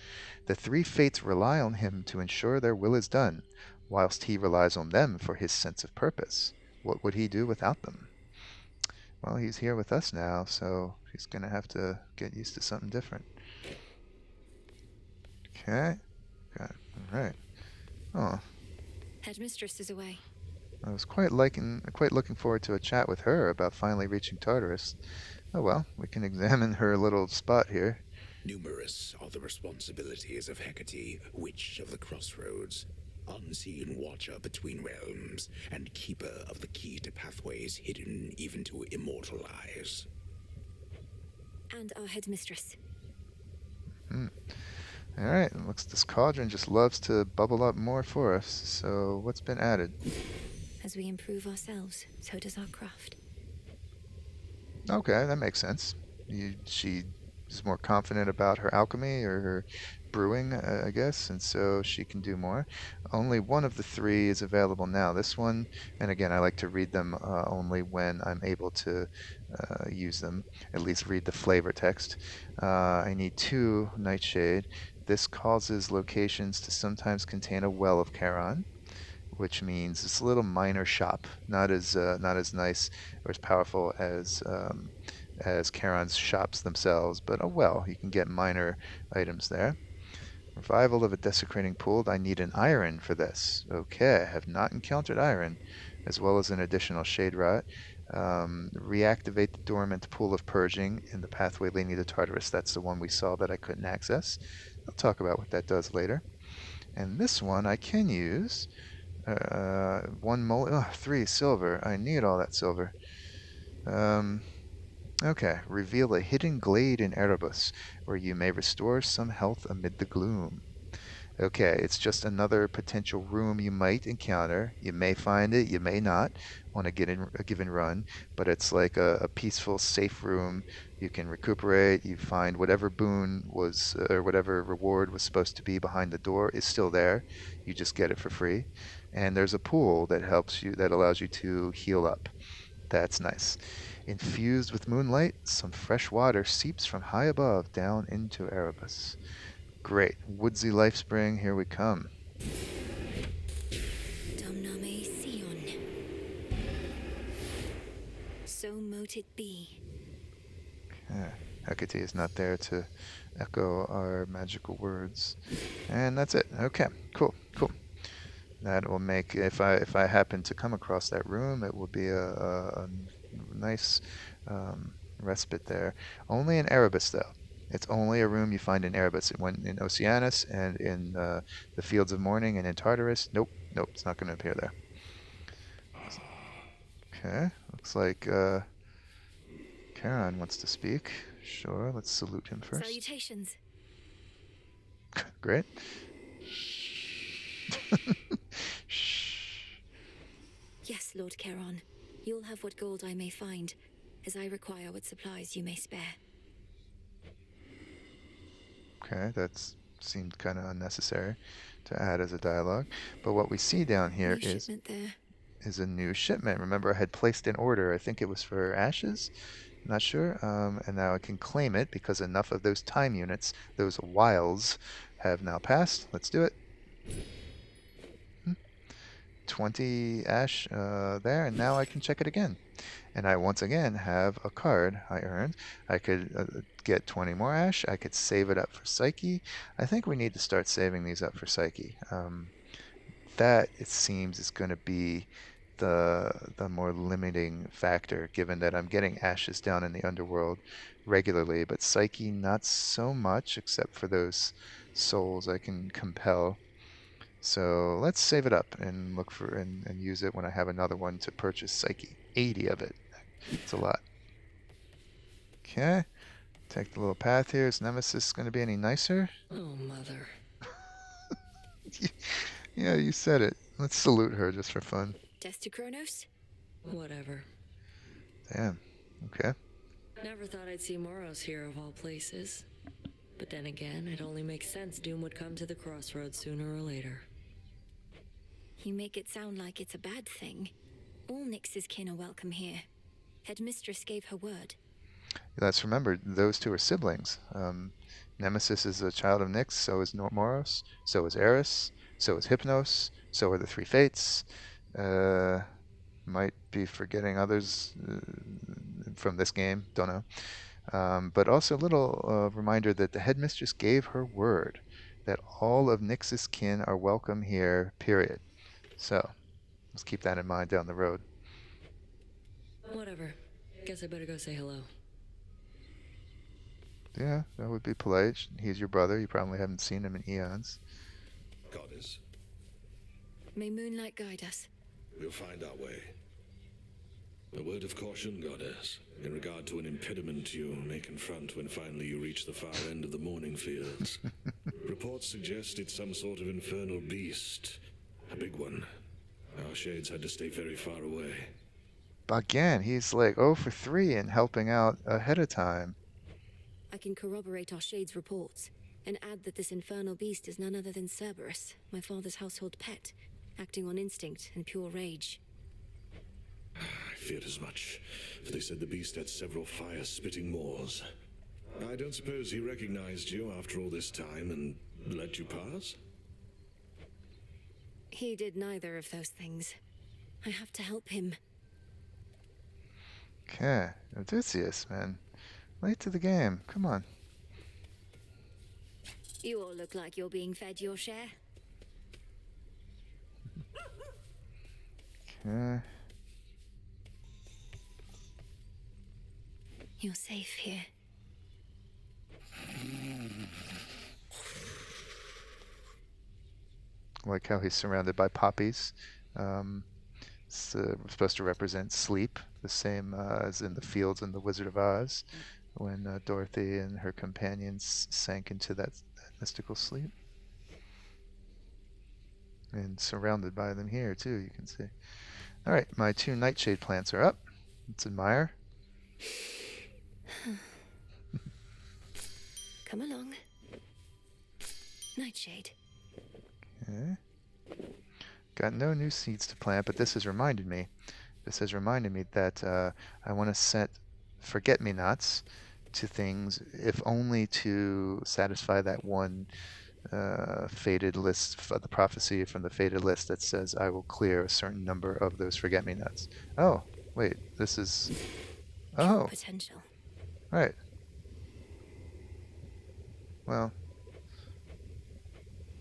The three fates rely on him to ensure their will is done, whilst he relies on them for his sense of purpose. What would he do without them? Well, he's here with us now, so he's going to have to get used to something different. Okay. Got it. All right. Oh. Headmistress is away. I was quite looking forward to a chat with her about finally reaching Tartarus. Oh well, we can examine her little spot here. Numerous are the responsibilities of Hecate, Witch of the Crossroads, unseen watcher between realms, and keeper of the key to pathways hidden even to immortal eyes. And our headmistress. Alright, looks this cauldron just loves to bubble up more for us. So what's been added? As we improve ourselves, so does our craft. Okay, that makes sense. She is more confident about her alchemy or her brewing, I guess, and so she can do more. Only one of the three is available now. This one, and again, I like to read them only when I'm able to use them, at least read the flavor text. I need 2 Nightshade. This causes locations to sometimes contain a well of Charon, which means it's a little minor shop, not as nice or as powerful as Charon's shops themselves, but a well. You can get minor items there. Revival of a desecrating pool. I need an iron for this. Okay, I have not encountered iron, as well as an additional shade rot. Reactivate the dormant pool of purging in the pathway leading to Tartarus. That's the one we saw that I couldn't access. I'll talk about what that does later. And this one I can use. 3 silver. I need all that silver. Okay, reveal a hidden glade in Erebus, where you may restore some health amid the gloom. Okay, it's just another potential room you might encounter. You may find it, you may not on a given run, but it's like a peaceful, safe room. You can recuperate, you find whatever boon was, or whatever reward was supposed to be behind the door is still there. You just get it for free. And there's a pool that helps you, that allows you to heal up. That's nice. Infused with moonlight, some fresh water seeps from high above down into Erebus. Great. Woodsy life spring, here we come. Domname Sion. So mote it be. Hecate is not there to echo our magical words. And that's it. Okay, cool. That will make, if I happen to come across that room, it will be a nice respite there. Only in Erebus, though. It's only a room you find in Erebus. It went in Oceanus and in the Fields of Mourning and in Tartarus. Nope, it's not going to appear there. Okay, looks like Charon wants to speak. Sure, let's salute him first. Salutations. Great. Yes, Lord Charon. You'll have what gold I may find, as I require what supplies you may spare. Okay, that seemed kind of unnecessary to add as a dialogue. But what we see down here is a new shipment. Remember, I had placed an order. I think it was for ashes. Not sure. And now I can claim it because enough of those time units, those whiles, have now passed. Let's do it. 20 ash there, and now I can check it again. And I once again have a card I earned. I could get 20 more ash. I could save it up for Psyche. I think we need to start saving these up for Psyche. That, it seems, is going to be the more limiting factor, given that I'm getting ashes down in the underworld regularly, but Psyche not so much, except for those souls I can compel. So let's save it up and look for and use it when I have another one to purchase Psyche. 80 of it. It's a lot. Okay. Take the little path here. Is Nemesis going to be any nicer? Oh, mother. Yeah, you said it. Let's salute her just for fun. Testa Kronos? Whatever. Damn. Okay. Never thought I'd see Moros here of all places. But then again, it only makes sense Doom would come to the Crossroads sooner or later. You make it sound like it's a bad thing. All Nyx's kin are welcome here. Headmistress gave her word. Let's remember, those two are siblings. Nemesis is a child of Nyx, so is Moros, so is Eris, so is Hypnos, so are the Three Fates. Might be forgetting others from this game, don't know. But also a little reminder that the headmistress gave her word that all of Nyx's kin are welcome here, period. So let's keep that in mind down the road. Whatever. Guess I better go say hello. Yeah, that would be polite. He's your brother. You probably haven't seen him in eons. Goddess, May moonlight guide us. we'll find our way. A word of caution, Goddess, in regard to an impediment you may confront when finally you reach the far end of the Mourning Fields. Reports suggest it's some sort of infernal beast. A big one. Our shades had to stay very far away. Again, he's like 0 for 3 in helping out ahead of time. I can corroborate our Shade's reports, and add that this infernal beast is none other than Cerberus, my father's household pet, acting on instinct and pure rage. I feared as much, for they said the beast had several fire-spitting maws. I don't suppose he recognized you after all this time and let you pass? He did neither of those things. I have to help him. Okay, Odysseus, man. Late to the game. Come on. You all look like you're being fed your share. Okay. You're safe here. Like how he's surrounded by poppies. It's supposed to represent sleep, the same as in the fields in The Wizard of Oz, when Dorothy and her companions sank into that mystical sleep. And surrounded by them here, too, you can see. All right, my 2 nightshade plants are up. Let's admire. Come along. Nightshade. Okay. Got no new seeds to plant, but this has reminded me. That I want to set forget-me-nots to things, if only to satisfy that one fated list, the prophecy from the fated list that says I will clear a certain number of those forget-me-nots. Oh, wait, this is... Pure Oh, potential. right. Well,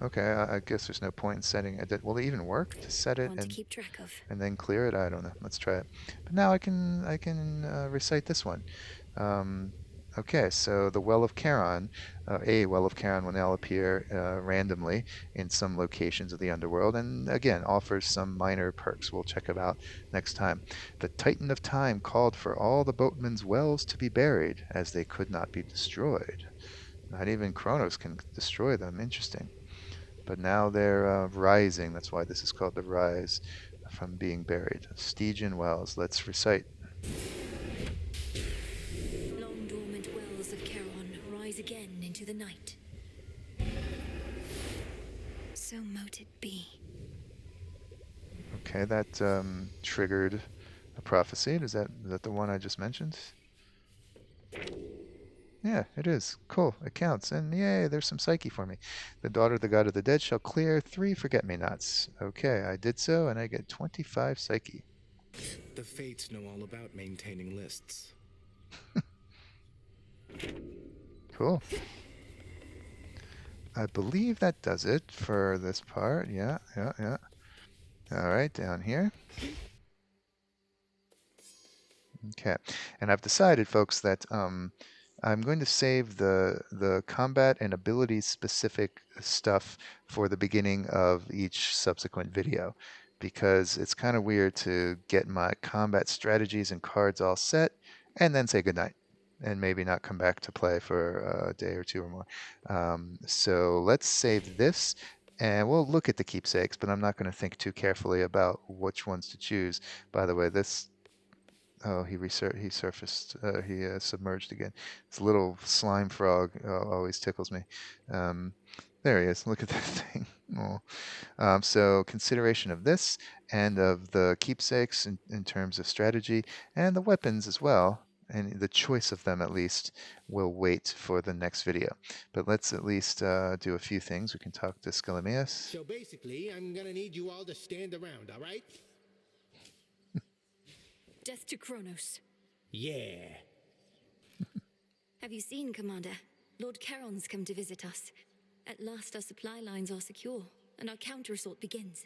okay, I guess there's no point in setting it. Will it even work to set it One to keep track of. and then clear it? I don't know. Let's try it. But now I can recite this one. Okay, so the Well of Charon, a Well of Charon will now appear randomly in some locations of the underworld, and again offers some minor perks. We'll check it out next time. The Titan of Time called for all the boatmen's wells to be buried, as they could not be destroyed. Not even Kronos can destroy them. Interesting. But now they're rising. That's why this is called the Rise, from being buried. Stygian wells. Let's recite. Long dormant wells of Charon rise again into the night. So mote it be. Okay, that triggered a prophecy. Is that the one I just mentioned? Yeah, it is. Cool. It counts. And yay, there's some psyche for me. The daughter of the god of the dead shall clear 3 forget-me-nots. Okay, I did so, and I get 25 psyche. The Fates know all about maintaining lists. Cool. I believe that does it for this part. Yeah. All right, down here. Okay, and I've decided, folks, that I'm going to save the combat and ability specific stuff for the beginning of each subsequent video, because it's kind of weird to get my combat strategies and cards all set and then say goodnight and maybe not come back to play for a day or 2 or more. So let's save this. And we'll look at the keepsakes, but I'm not going to think too carefully about which ones to choose. By the way, this... Oh, he surfaced. He submerged again. This little slime frog always tickles me. There he is. Look at that thing. Oh. So consideration of this and of the keepsakes in terms of strategy and the weapons as well, and the choice of them at least, will wait for the next video. But let's at least do a few things. We can talk to Skalemius. So basically, I'm gonna need you all to stand around, all right? Death to Kronos. Yeah. Have you seen, Commander? Lord Charon's come to visit us. At last our supply lines are secure, and our counter-assault begins.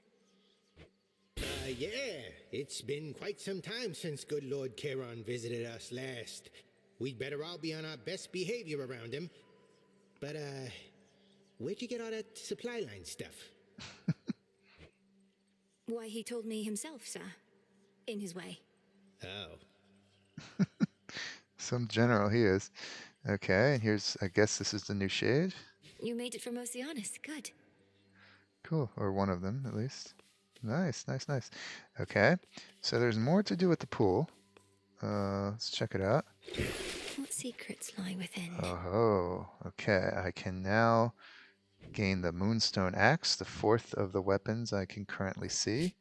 Yeah. It's been quite some time since good Lord Charon visited us last. We'd better all be on our best behavior around him. But, where'd you get all that supply line stuff? Why, he told me himself, sir. In his way. Oh. Some general he is. Okay, and here's, I guess this is the new shade. You made it from Oceanus. Good. Cool, or one of them at least. Nice. Okay, so there's more to do at the pool. Let's check it out. What secrets lie within? Oh, okay. I can now gain the Moonstone Axe, the 4th of the weapons I can currently see,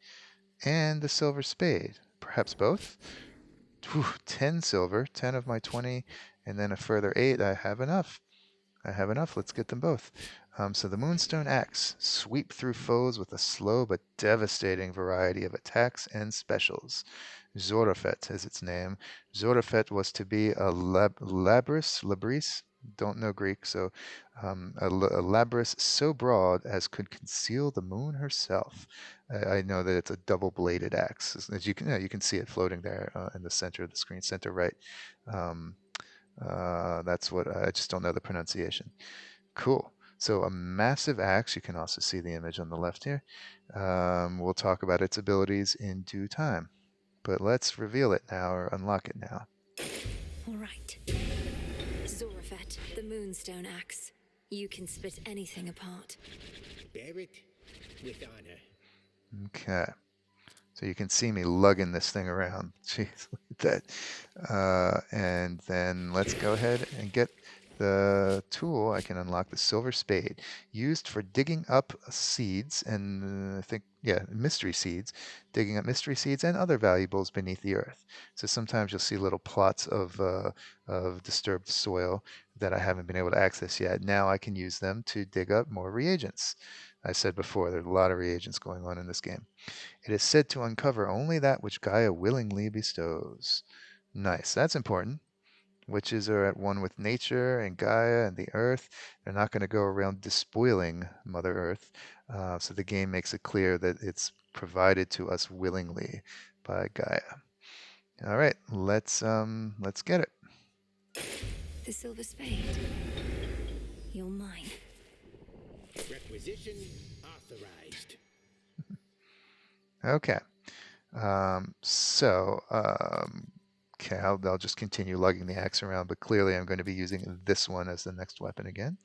and the Silver Spade. Perhaps both? 10 silver, 10 of my 20, and then a further 8. I have enough. Let's get them both. So the Moonstone Axe. Sweep through foes with a slow but devastating variety of attacks and specials. Zorafet is its name. Zorafet was to be a labris, don't know Greek, so a labris so broad as could conceal the moon herself. I know that it's a double-bladed axe. As you can see it floating there in the center of the screen, center right. That's what I just don't know the pronunciation. Cool. So a massive axe. You can also see the image on the left here. We'll talk about its abilities in due time, but let's reveal it now or unlock it now. All right. Zorafet, the Moonstone Axe. You can split anything apart. Barrett, with honor. Okay. So you can see me lugging this thing around. Jeez, look at that. And then let's go ahead and get the tool. I can unlock the silver spade, used for digging up seeds and I think, yeah, mystery seeds, digging up mystery seeds and other valuables beneath the earth. So sometimes you'll see little plots of disturbed soil that I haven't been able to access yet. Now I can use them to dig up more reagents. I said before, there's a lot of reagents going on in this game. It is said to uncover only that which Gaia willingly bestows. Nice. That's important. Witches are at one with nature and Gaia and the earth. They're not going to go around despoiling Mother Earth. So the game makes it clear that it's provided to us willingly by Gaia. All right, let's get it. The silver spade. You're mine. Requisition authorized. Okay. Okay, I'll just continue lugging the axe around, but clearly I'm going to be using this one as the next weapon again.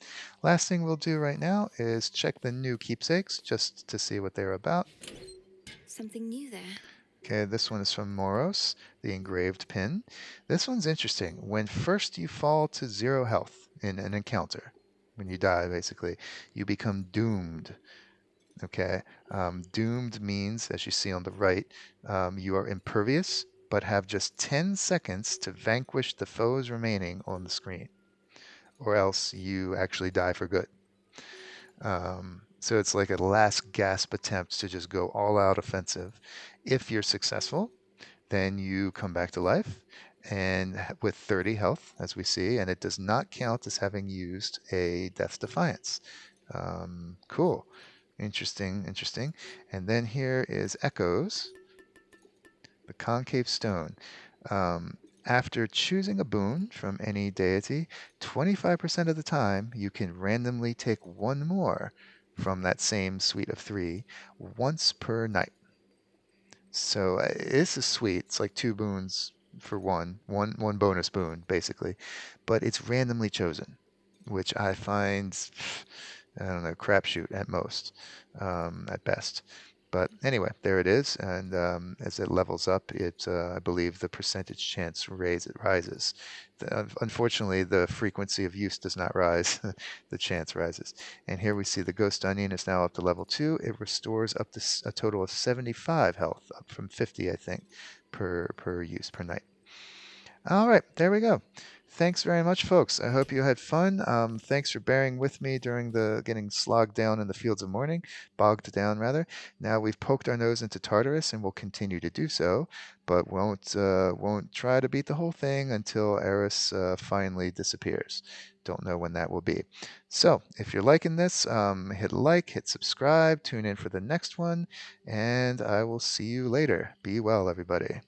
Last thing we'll do right now is check the new keepsakes just to see what they're about. Something new there. Okay, this one is from Moros, the engraved pin. This one's interesting. When first you fall to 0 health in an encounter, when you die basically, you become doomed. Okay, doomed means, as you see on the right, you are impervious, but have just 10 seconds to vanquish the foes remaining on the screen, or else you actually die for good. So it's like a last gasp attempt to just go all out offensive. If you're successful, then you come back to life and with 30 health, as we see, and it does not count as having used a Death's Defiance. Cool. Interesting. And then here is Echoes, the concave stone. After choosing a boon from any deity, 25% of the time you can randomly take one more from that same suite of 3 once per night. So this is sweet. It's like 2 boons for one bonus boon, basically. But it's randomly chosen, which I find, I don't know, crapshoot at most, at best. But anyway, there it is, and as it levels up, I believe the percentage chance rises. Unfortunately, the frequency of use does not rise. The chance rises. And here we see the Ghost Onion is now up to level 2. It restores up to a total of 75 health, up from 50, I think, per use per night. All right, there we go. Thanks very much, folks. I hope you had fun. Thanks for bearing with me during the getting slogged down in the Fields of Mourning, bogged down rather. Now we've poked our nose into Tartarus, and we'll continue to do so, but won't try to beat the whole thing until Eris finally disappears. Don't know when that will be. So if you're liking this, hit like, hit subscribe, tune in for the next one, and I will see you later. Be well, everybody.